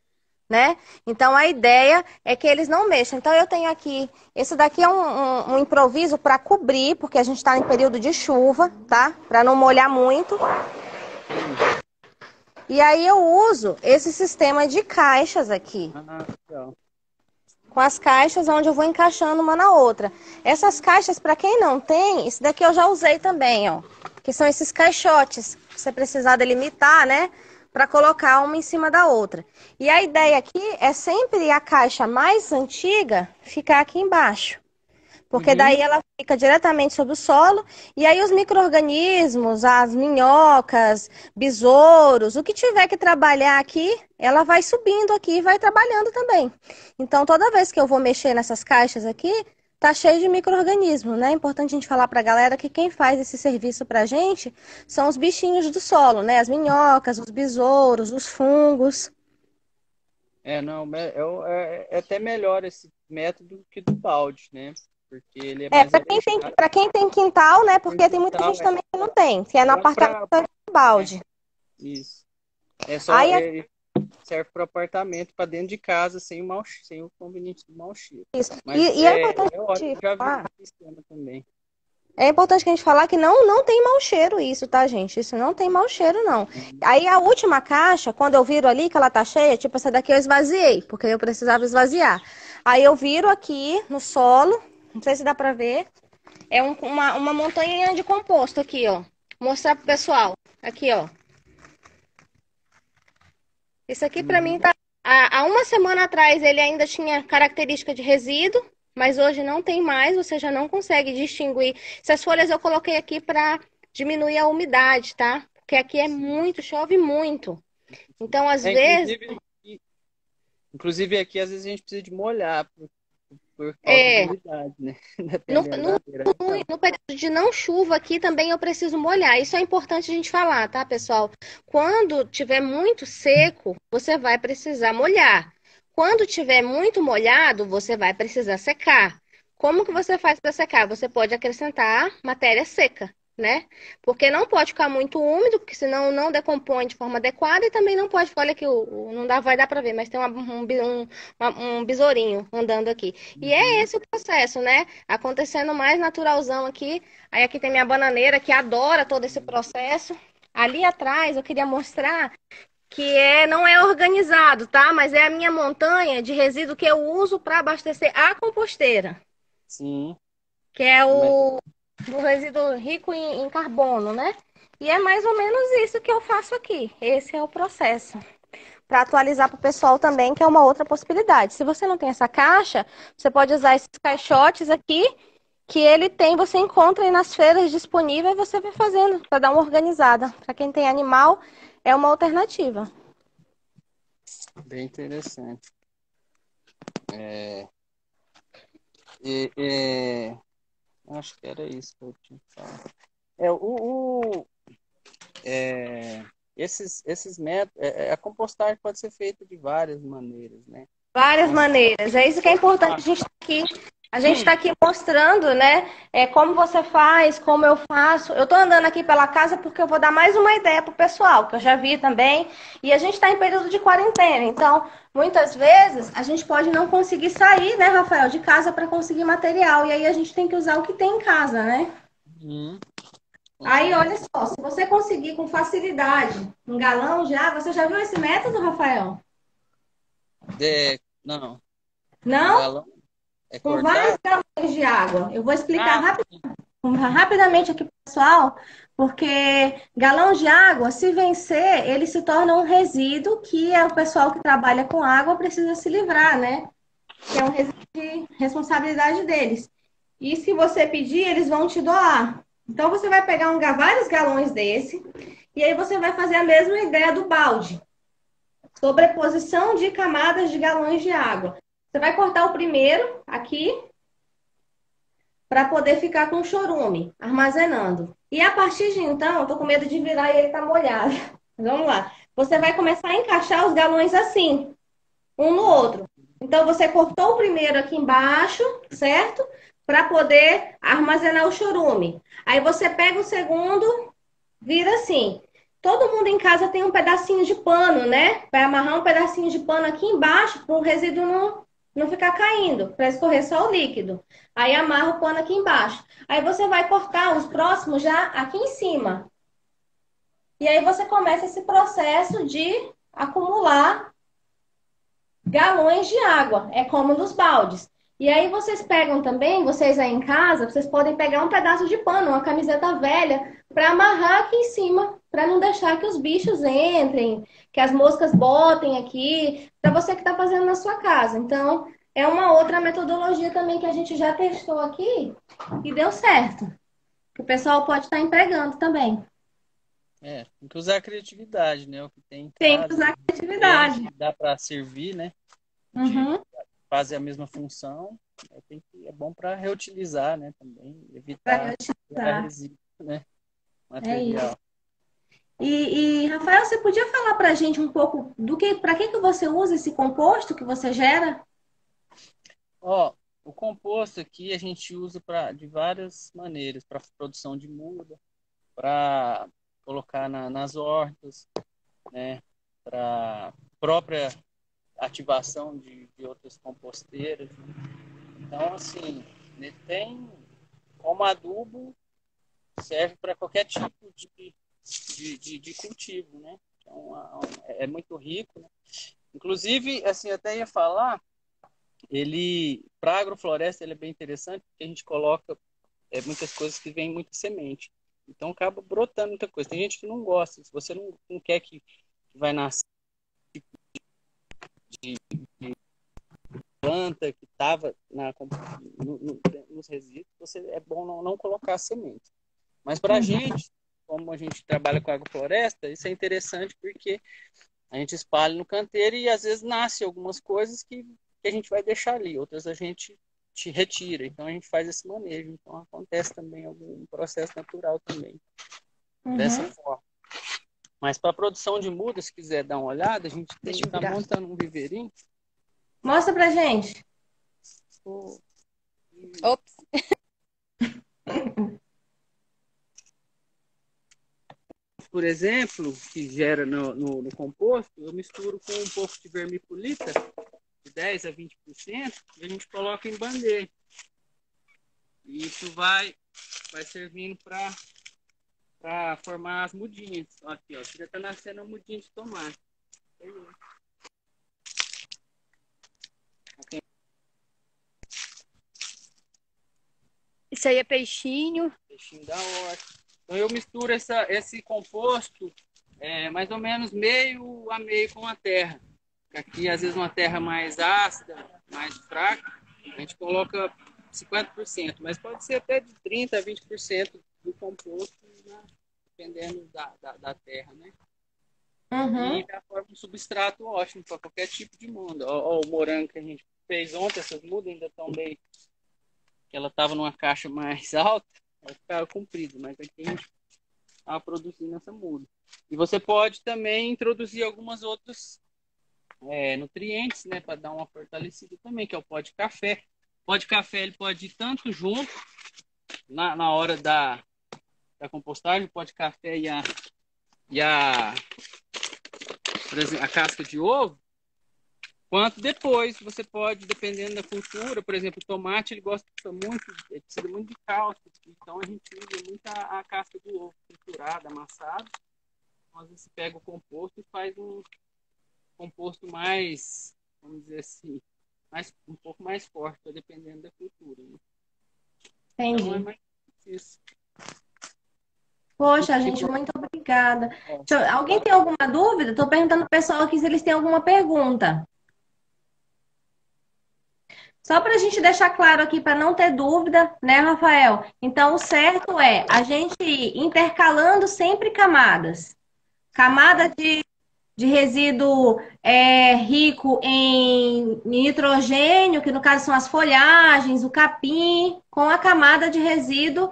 né? Então, a ideia é que eles não mexam. Então, eu tenho aqui... Esse daqui é um improviso para cobrir, porque a gente está em período de chuva, tá? Para não molhar muito. E aí eu uso esse sistema de caixas aqui. Legal. Com as caixas onde eu vou encaixando uma na outra. Essas caixas, para quem não tem, esse daqui eu já usei também, ó. Que são esses caixotes, que você precisar delimitar, né? Para colocar uma em cima da outra. E a ideia aqui é sempre a caixa mais antiga ficar aqui embaixo. Porque daí ela fica diretamente sobre o solo. E aí os micro-organismos, as minhocas, besouros, o que tiver que trabalhar aqui, ela vai subindo aqui e vai trabalhando também. Então, toda vez que eu vou mexer nessas caixas aqui, tá cheio de micro-organismos, né? É importante a gente falar pra galera que quem faz esse serviço pra gente são os bichinhos do solo, né? As minhocas, os besouros, os fungos. É até melhor esse método que do balde, né? Porque ele é mais Para quem tem quintal, né? Porque tem muita gente também que não tem. Que é no apartamento de balde. Isso. Serve para apartamento, para dentro de casa, sem o conveniente do mau cheiro. Isso. Mas é importante ótimo, já vi esse sistema também. É importante que a gente falar que não tem mau cheiro isso, tá, gente? Isso não tem mau cheiro, não. Aí a última caixa, quando eu viro ali que ela tá cheia, tipo essa daqui eu esvaziei, porque eu precisava esvaziar. Aí eu viro aqui no solo, não sei se dá pra ver, é uma montanha de composto aqui, ó. Vou mostrar pro pessoal. Aqui, ó. Isso aqui pra mim tá... Há uma semana atrás ele ainda tinha característica de resíduo, mas hoje não tem mais, você já não consegue distinguir. Essas folhas eu coloquei aqui para diminuir a umidade, tá? Porque aqui é muito, chove muito. Então, às vezes... Inclusive aqui, às vezes a gente precisa de molhar por falta de umidade, né? No período de não chuva aqui também eu preciso molhar. Isso é importante a gente falar, tá, pessoal? Quando tiver muito seco, você vai precisar molhar. Quando tiver muito molhado, você vai precisar secar. Como que você faz para secar? Você pode acrescentar matéria seca, né? Porque não pode ficar muito úmido, porque senão não decompõe de forma adequada e também não pode ficar, olha aqui, não dá, vai dar para ver, mas tem um besourinho andando aqui. E é esse o processo, né? Acontecendo mais naturalzão aqui. Aí aqui tem minha bananeira que adora todo esse processo. Ali atrás eu queria mostrar que não é organizado, tá? Mas é a minha montanha de resíduo que eu uso para abastecer a composteira. Sim. Que é o resíduo rico em carbono, né? E é mais ou menos isso que eu faço aqui. Esse é o processo. Para atualizar para o pessoal também, que é uma outra possibilidade. Se você não tem essa caixa, você pode usar esses caixotes aqui, que ele tem, você encontra aí nas feiras disponíveis e você vai fazendo para dar uma organizada. Para quem tem animal, é uma alternativa. Bem interessante. Acho que era isso que eu tinha que falar. É, esses métodos, a compostagem pode ser feita de várias maneiras, né? Várias maneiras. É isso que é importante. A gente está aqui mostrando, né? Como você faz, como eu faço. Eu estou andando aqui pela casa porque eu vou dar mais uma ideia para o pessoal, que eu já vi também. E a gente está em período de quarentena. Então, muitas vezes, a gente pode não conseguir sair, né, Rafael, de casa para conseguir material. E aí a gente tem que usar o que tem em casa, né? Uhum. Aí, olha só, se você conseguir com facilidade um galão de água, você já viu esse método, Rafael? Não, um Não? galão é Com vários cortado? galões de água. Eu vou explicar Ah, rapidamente aqui, pessoal, porque galão de água, se vencer, ele se torna um resíduo que o pessoal que trabalha com água precisa se livrar, né? Que é um resíduo de responsabilidade deles. E se você pedir, eles vão te doar. Então, você vai pegar vários galões desse, e aí você vai fazer a mesma ideia do balde. Sobreposição de camadas de galões de água. Você vai cortar o primeiro aqui, para poder ficar com o chorume, armazenando. E a partir de então, eu tô com medo de virar e ele tá molhado. Vamos lá. Você vai começar a encaixar os galões assim, um no outro. Então, você cortou o primeiro aqui embaixo, certo? Para poder armazenar o chorume. Aí você pega o segundo, vira assim. Todo mundo em casa tem um pedacinho de pano, né? Vai amarrar um pedacinho de pano aqui embaixo para o resíduo não ficar caindo, para escorrer só o líquido. Aí amarra o pano aqui embaixo. Aí você vai cortar os próximos já aqui em cima. E aí você começa esse processo de acumular galões de água. É como nos baldes. E aí vocês pegam também, vocês aí em casa, vocês podem pegar um pedaço de pano, uma camiseta velha, para amarrar aqui em cima, para não deixar que os bichos entrem, que as moscas botem aqui, para você que está fazendo na sua casa. Então, é uma outra metodologia também que a gente já testou aqui e deu certo. Que o pessoal pode estar empregando também. tem que usar a criatividade, né? O que tem em Tem que casa, usar diferente, criatividade. que dá para servir, né? De Uhum. fazer a mesma função, é bom para reutilizar, né? Também Para evitar gerar reutilizar. resíduo, né? É isso. Material. Rafael, você podia falar para a gente um pouco para que você usa esse composto que você gera? Ó, o composto aqui a gente usa de várias maneiras, para produção de muda, para colocar nas hortas, né? Para própria ativação de outras composteiras. Então, assim, ele tem como adubo, serve para qualquer tipo de cultivo, né? Então, é muito rico, né? Inclusive, assim, eu até ia falar, para agrofloresta, ele é bem interessante, porque a gente coloca muitas coisas que vêm muita semente. Então, acaba brotando muita coisa. Tem gente que não gosta, se você não quer que vai nascer de planta que estava nos resíduos, é bom não colocar semente. Mas para a gente, como a gente trabalha com agrofloresta, isso é interessante porque a gente espalha no canteiro e às vezes nasce algumas coisas que a gente vai deixar ali, outras a gente te retira. Então a gente faz esse manejo. Então acontece também algum processo natural também, dessa Uhum. forma. Mas para a produção de muda, se quiser dar uma olhada, a gente está montando um viveirinho. Mostra pra gente. Ops. Por exemplo, que gera no composto, eu misturo com um pouco de vermiculita, de 10 a 20%, e a gente coloca em bandeja. E isso vai servindo para formar as mudinhas. Aqui, ó, já está nascendo a mudinha de tomate. Isso aí é peixinho. Peixinho da horta. Então eu misturo esse composto mais ou menos meio a meio com a terra. Aqui, às vezes, uma terra mais ácida, mais fraca, a gente coloca 50%, mas pode ser até de 30% a 20% do composto, né? Dependendo da terra, né? Uhum. e já forma um substrato ótimo para qualquer tipo de muda. Ó, o morango que a gente fez ontem, essas mudas ainda estão meio que ela estava numa caixa mais alta, ela ficava comprida, mas aqui a gente estava produzindo essa muda. E você pode também introduzir algumas outras nutrientes, né, para dar uma fortalecida também, que é o pó de café. O pó de café ele pode ir tanto junto na hora da compostagem, o pó de café e a, por exemplo, a casca de ovo, quanto depois você pode, dependendo da cultura, por exemplo, o tomate ele gosta muito, ele precisa muito de cálcio, então a gente usa muito a casca do ovo triturada, amassada. Então, às vezes você pega o composto e faz um composto mais, vamos dizer assim, um pouco mais forte, dependendo da cultura. Né? Então é Entendi. mais isso. Poxa, gente, muito obrigada. Ó, Alguém tem alguma dúvida? Estou perguntando ao pessoal aqui se eles têm alguma pergunta. Só para a gente deixar claro aqui, para não ter dúvida, né, Rafael? Então, o certo é a gente ir intercalando sempre camadas. Camada de resíduo rico em nitrogênio, que no caso são as folhagens, o capim, com a camada de resíduo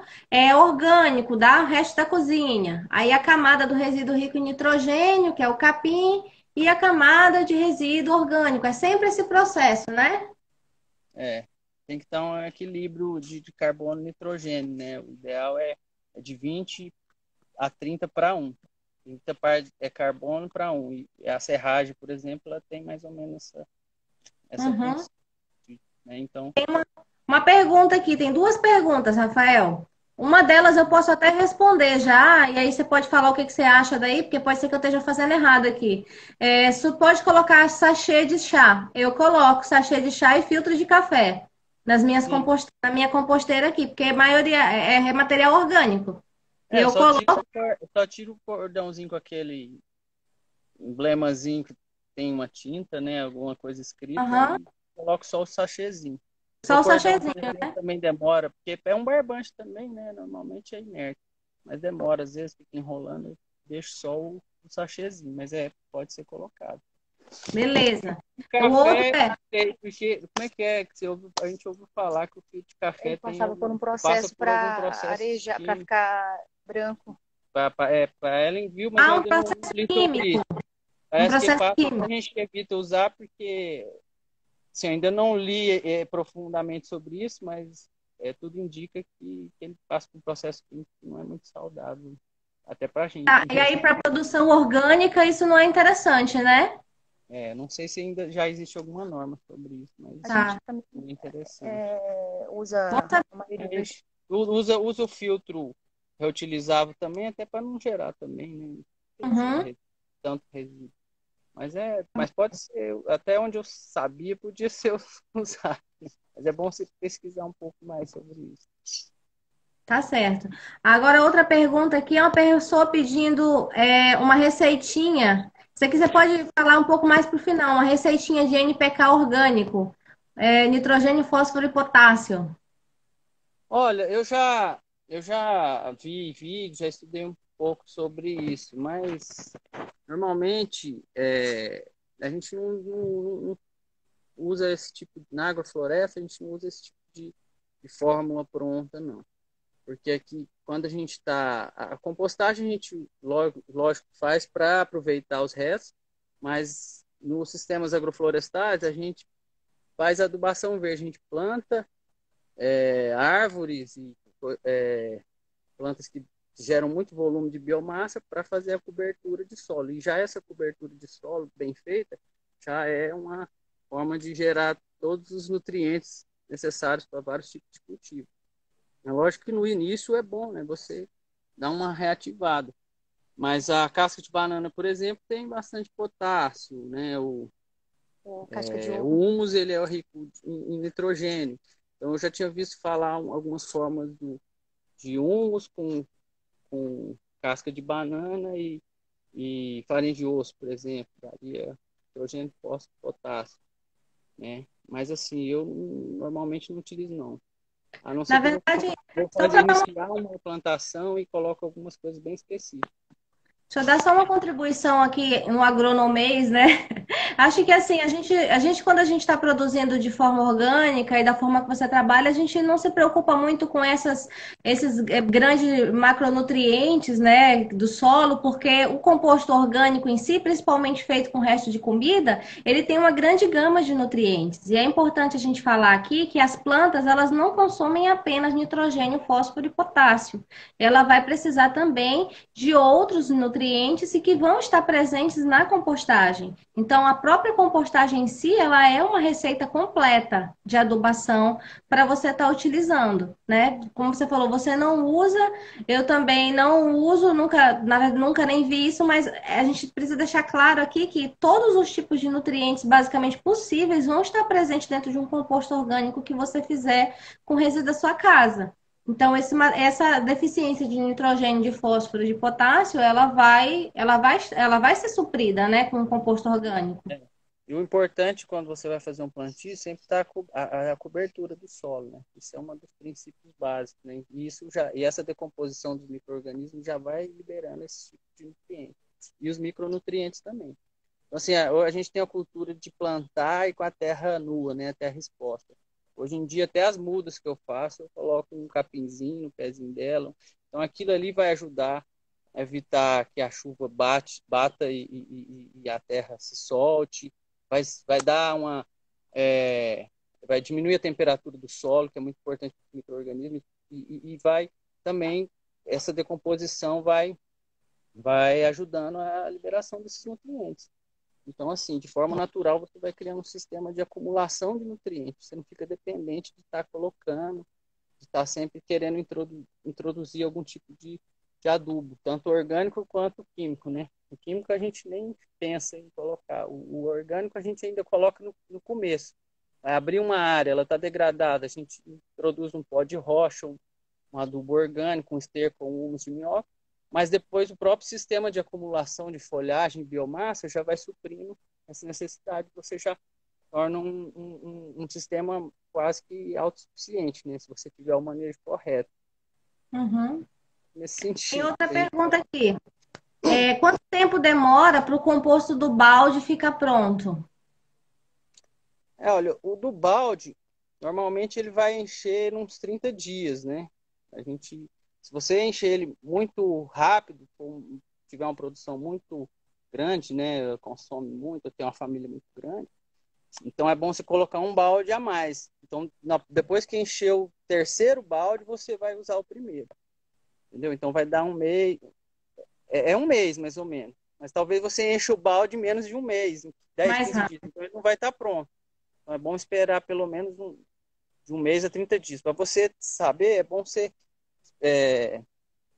orgânico, o resto da cozinha. Aí a camada do resíduo rico em nitrogênio, que é o capim, e a camada de resíduo orgânico. É sempre esse processo, né? tem que estar um equilíbrio de carbono e nitrogênio, né? O ideal é de 20 a 30 para 1. 30 é carbono para 1. E a serragem, por exemplo, ela tem mais ou menos essa Uhum. função. Né? Então, Uma pergunta aqui, tem duas perguntas, Rafael. Uma delas eu posso até responder já, e aí você pode falar o que que você acha daí, porque pode ser que eu esteja fazendo errado aqui. Você pode colocar sachê de chá. Eu coloco sachê de chá e filtro de café sim. na minha composteira aqui, porque a maioria é material orgânico. E eu coloco. Só tiro o cordãozinho com aquele emblemazinho que tem uma tinta, né? Alguma coisa escrita Aham, e coloco só o sachêzinho. Porque o só o cordão, por sachêzinho. exemplo, também demora, porque é um barbante também, né? Normalmente é inerte. Mas demora, às vezes fica enrolando, eu deixo só o sachêzinho, mas pode ser colocado. Beleza. O O outro café, é. porque, como é que a gente ouviu falar que o fio de café Ele passava por um passa processo por algum para processo arejar, para químico? ficar branco. Para Ellen viu, mas eu Ah, um ainda não processo li sobre químico. isso. Um Parece que processo passa, a químico. gente evita usar porque assim, eu ainda não li profundamente sobre isso, mas tudo indica que ele passa por um processo químico que não é muito saudável, até para a gente Tá, e aí, mesmo. para produção orgânica, isso não é interessante, né? Não sei se ainda já existe alguma norma sobre isso, A mas Tá. gente também é interessante. Bom usa saber. a maioria Mas dos. usa o filtro reutilizável também, até para não gerar também, né? Uhum. Tanto resíduo. Mas pode ser, até onde eu sabia, podia ser usado. Mas é bom você pesquisar um pouco mais sobre isso. Tá certo. Agora, outra pergunta aqui é uma pessoa pedindo uma receitinha. Isso aqui você pode falar um pouco mais para o final, uma receitinha de NPK orgânico, nitrogênio, fósforo e potássio. Olha, eu já vi, já estudei um pouco sobre isso, mas normalmente a gente não usa esse tipo, na agrofloresta, a gente não usa esse tipo de fórmula pronta, não. Porque aqui, quando a gente está. A compostagem a gente, lógico, faz para aproveitar os restos, mas nos sistemas agroflorestais a gente faz adubação verde, a gente planta árvores e plantas que geram muito volume de biomassa para fazer a cobertura de solo. E já essa cobertura de solo bem feita já é uma forma de gerar todos os nutrientes necessários para vários tipos de cultivo. É lógico que no início é bom, né? Você dá uma reativada. Mas a casca de banana, por exemplo, tem bastante potássio, né? Casca de O ovo. humus ele é rico em nitrogênio. Então eu já tinha visto falar algumas formas de humus com casca de banana e farinha de osso, por exemplo, daria nitrogênio, fósforo, potássio, né? Mas assim, eu normalmente não utilizo não. A não ser Na que eu verdade, vou só fazer para dar uma. iniciar uma plantação e coloco algumas coisas bem específicas. Deixa eu dar só uma contribuição aqui no agronomês, né? Acho que assim, a gente quando a gente está produzindo de forma orgânica e da forma que você trabalha, a gente não se preocupa muito com esses grandes macronutrientes, né, do solo, porque o composto orgânico em si, principalmente feito com resto de comida, ele tem uma grande gama de nutrientes. E é importante a gente falar aqui que as plantas, elas não consomem apenas nitrogênio, fósforo e potássio. Ela vai precisar também de outros nutrientes e que vão estar presentes na compostagem. Então, a própria compostagem em si, ela é uma receita completa de adubação para você estar utilizando, né? Como você falou, você não usa, eu também não uso, nunca, na verdade, nunca nem vi isso, mas a gente precisa deixar claro aqui que todos os tipos de nutrientes basicamente possíveis vão estar presentes dentro de um composto orgânico que você fizer com resíduo da sua casa. Então, essa deficiência de nitrogênio, de fósforo, de potássio, ela vai ser suprida, né, com o composto orgânico. É. E o importante quando você vai fazer um plantio sempre está a cobertura do solo, né? Isso é um dos princípios básicos, né? E essa decomposição dos micro-organismos já vai liberando esse tipo de nutrientes. E os micronutrientes também. Então, assim, a gente tem a cultura de plantar e com a terra nua, né? A terra exposta. Hoje em dia, até as mudas que eu faço, eu coloco um capinzinho no pezinho dela. Então, aquilo ali vai ajudar a evitar que a chuva bata e a terra se solte. Vai dar é, vai diminuir a temperatura do solo, que é muito importante para o micro-organismo, e vai também, essa decomposição vai ajudando a liberação desses nutrientes. Então, assim, de forma natural, você vai criando um sistema de acumulação de nutrientes. Você não fica dependente de estar colocando, de estar sempre querendo introduzir algum tipo de adubo, tanto orgânico quanto químico, né? O químico a gente nem pensa em colocar. O orgânico a gente ainda coloca no começo. Vai abrir uma área, ela está degradada, a gente introduz um pó de rocha, um adubo orgânico, um esterco, um humus de minhoca, mas depois o próprio sistema de acumulação de folhagem e biomassa já vai suprindo essa necessidade, você já torna um sistema quase que autossuficiente, né? Se você tiver o manejo correto. Uhum. Nesse Tem sentido. outra pergunta aqui. Quanto tempo demora para o composto do balde ficar pronto? Olha, o do balde, normalmente ele vai encher uns 30 dias, né? Se você encher ele muito rápido, tiver uma produção muito grande, né? Consome muito, tem uma família muito grande, então é bom você colocar um balde a mais. Então, depois que encher o terceiro balde, você vai usar o primeiro. Entendeu? Então vai dar um mês, é um mês mais ou menos. Mas talvez você encha o balde em menos de um mês, em 10, Mais 15 rápido. dias. Então ele não vai estar pronto. Então é bom esperar pelo menos de um mês a 30 dias. Para você saber, é bom você.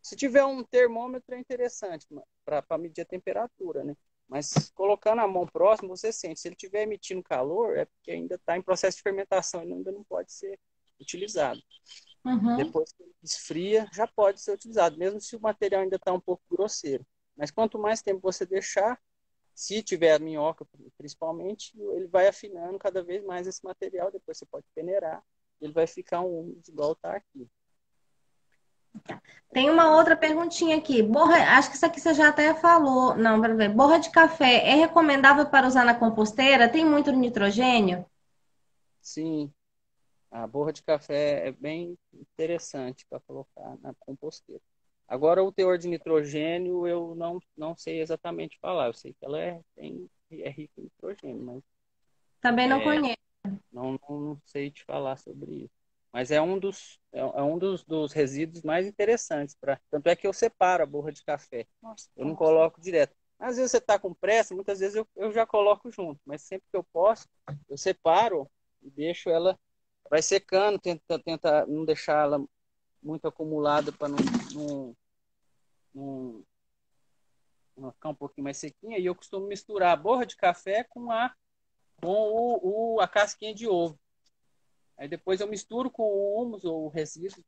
Se tiver um termômetro, é interessante para medir a temperatura, né? Mas colocando a mão próximo, você sente. Se ele estiver emitindo calor, é porque ainda está em processo de fermentação, ele ainda não pode ser utilizado. Uhum. Depois que ele esfria, já pode ser utilizado, mesmo se o material ainda está um pouco grosseiro. Mas quanto mais tempo você deixar, se tiver a minhoca, principalmente, ele vai afinando cada vez mais esse material. Depois você pode peneirar, ele vai ficar um humus igual está aqui. Tem uma outra perguntinha aqui. Acho que isso aqui você já até falou. Não, pera ver. Borra de café é recomendável para usar na composteira? Tem muito nitrogênio? Sim, a borra de café é bem interessante para colocar na composteira. Agora, o teor de nitrogênio eu não sei exatamente falar. Eu sei que ela é rica em nitrogênio, mas Também não conheço. não sei te falar sobre isso. Mas é um dos resíduos mais interessantes. Tanto é que eu separo a borra de café. Nossa, Eu não coloco direto. Às vezes você está com pressa, muitas vezes eu já coloco junto. Mas sempre que eu posso, eu separo e deixo ela. Vai secando, tenta não deixar ela muito acumulada para não, não ficar um pouquinho mais sequinha. E eu costumo misturar a borra de café com a casquinha de ovo. Aí depois eu misturo com o humus ou o resíduo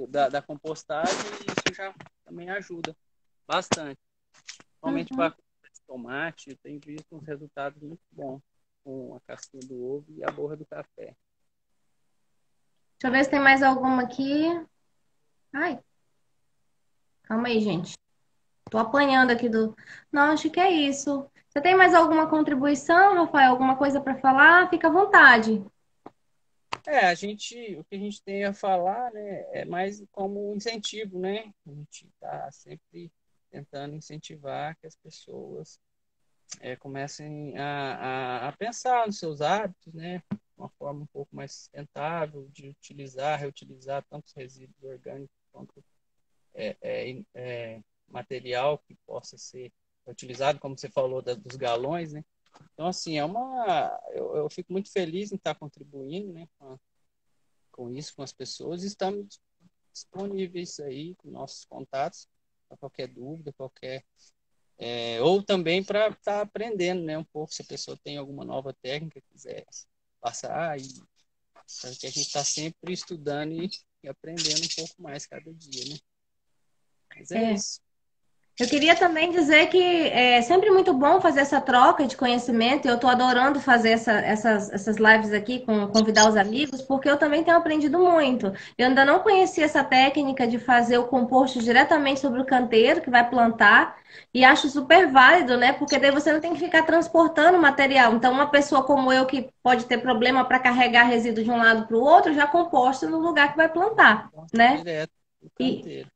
da compostagem e isso já também ajuda bastante. Principalmente Uhum. para tomate, eu tenho visto uns resultados muito bons com a casquinha do ovo e a borra do café. Deixa eu ver se tem mais alguma aqui. Ai, calma aí, gente. Tô apanhando aqui do. Não, acho que é isso. Você tem mais alguma contribuição, Rafael? Alguma coisa para falar? Fica à vontade. O que a gente tem a falar, né, é mais como um incentivo, né? A gente está sempre tentando incentivar que as pessoas comecem a pensar nos seus hábitos, né? Uma forma um pouco mais sustentável de utilizar, reutilizar tanto os resíduos orgânicos quanto material que possa ser utilizado, como você falou dos galões, né? Então, assim, eu fico muito feliz em estar contribuindo, né, com isso, com as pessoas. Estamos disponíveis aí com nossos contatos para qualquer dúvida, ou também para estar aprendendo, né, um pouco, se a pessoa tem alguma nova técnica, quiser passar, porque a gente está sempre estudando e aprendendo um pouco mais cada dia, né? Mas é É. isso. Eu queria também dizer que é sempre muito bom fazer essa troca de conhecimento. Eu estou adorando fazer essas lives aqui, convidar os amigos, porque eu também tenho aprendido muito. Eu ainda não conhecia essa técnica de fazer o composto diretamente sobre o canteiro que vai plantar, e acho super válido, né? Porque daí você não tem que ficar transportando material. Então, uma pessoa como eu, que pode ter problema para carregar resíduo de um lado para o outro, já composta no lugar que vai plantar, né? Direto do E, canteiro.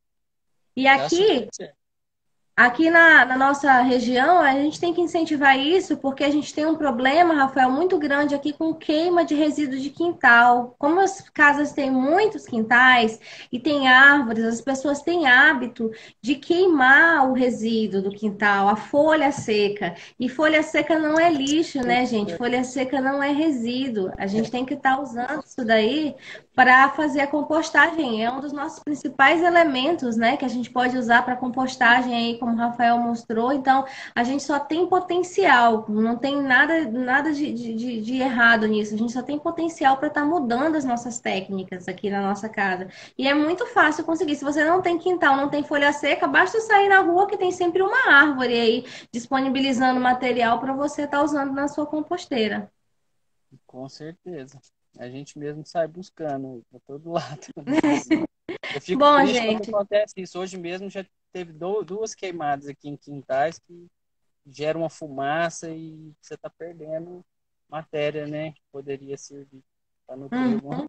e Dá super aqui. certo. Aqui na nossa região, a gente tem que incentivar isso porque a gente tem um problema, Rafael, muito grande aqui com queima de resíduo de quintal. Como as casas têm muitos quintais e tem árvores, as pessoas têm hábito de queimar o resíduo do quintal, a folha seca. E folha seca não é lixo, né, gente? Folha seca não é resíduo. A gente tem que estar usando isso daí para fazer a compostagem. É um dos nossos principais elementos, né, que a gente pode usar para compostagem aí, como o Rafael mostrou. Então, a gente só tem potencial, não tem nada de errado nisso. A gente só tem potencial para estar mudando as nossas técnicas aqui na nossa casa. E é muito fácil conseguir. Se você não tem quintal, não tem folha seca, basta sair na rua que tem sempre uma árvore aí disponibilizando material para você estar usando na sua composteira. Com certeza. A gente mesmo sai buscando para todo lado. Assim. Eu fico Bom, triste quando gente. acontece isso. Hoje mesmo já teve duas queimadas aqui em quintais que geram uma fumaça e você está perdendo matéria, né? Que poderia servir para nutrir alguma Uhum.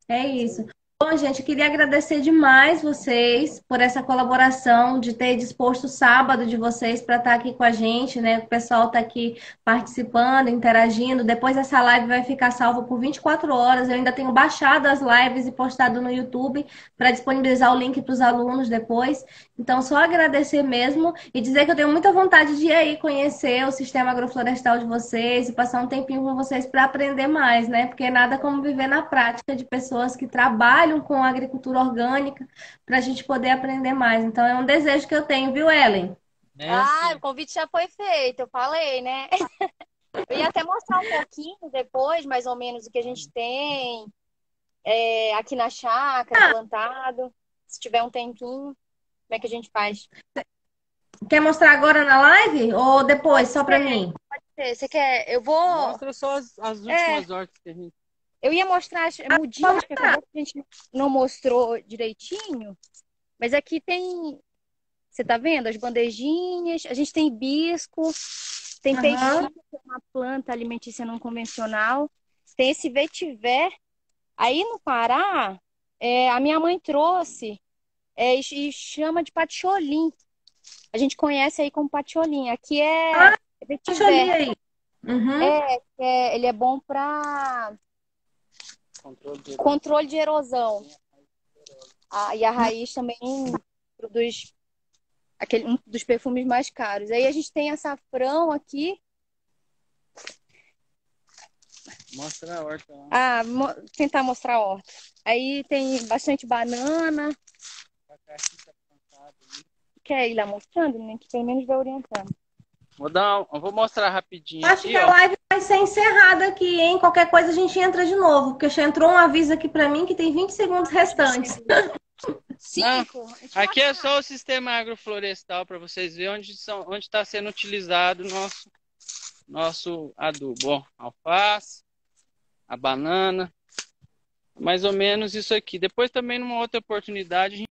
É isso. coisa. Bom, gente, eu queria agradecer demais vocês por essa colaboração, de ter disposto o sábado de vocês para estar aqui com a gente, né? O pessoal está aqui participando, interagindo. Depois essa live vai ficar salva por 24 horas. Eu ainda tenho baixado as lives e postado no YouTube para disponibilizar o link para os alunos depois. Então, só agradecer mesmo e dizer que eu tenho muita vontade de ir aí conhecer o sistema agroflorestal de vocês e passar um tempinho com vocês para aprender mais, né? Porque nada como viver na prática de pessoas que trabalham com agricultura orgânica para a gente poder aprender mais. Então, é um desejo que eu tenho, viu, Ellen? É, Ah, o sim. convite já foi feito, eu falei, né? Eu ia até mostrar um pouquinho depois, mais ou menos, o que a gente tem aqui na chácara, plantado. Se tiver um tempinho, como é que a gente faz? Quer mostrar agora na live ou depois, Pode só para ser, mim? pode ser. Você quer? Eu vou. Mostra só as É, últimas hortas que a gente. eu ia mostrar as mudinhas que acabou que a gente não mostrou direitinho, mas aqui tem. Você tá vendo? As bandejinhas, a gente tem hibisco, tem Aham. peixinho, que é uma planta alimentícia não convencional, tem esse vetiver. Aí no Pará, a minha mãe trouxe e chama de patiolim. A gente conhece aí como patiolim. Aqui é Deixa eu ler vetiver. aí. Uhum. Ele é bom para Controle de controle de erosão. E a raiz também produz um dos perfumes mais caros. Aí a gente tem açafrão aqui. Mostra a horta lá. Tentar mostrar a horta. Aí tem bastante banana. Quer ir lá mostrando, né? Que pelo menos vai orientando. Vou mostrar rapidinho Acho que aqui, a ó. live vai ser encerrada aqui, hein? Qualquer coisa a gente entra de novo, porque já entrou um aviso aqui para mim que tem 20 segundos restantes. Não, 5? aqui é só o sistema agroflorestal para vocês verem onde está sendo utilizado o nosso adubo. Ó, alface, a banana, mais ou menos isso aqui. Depois também numa outra oportunidade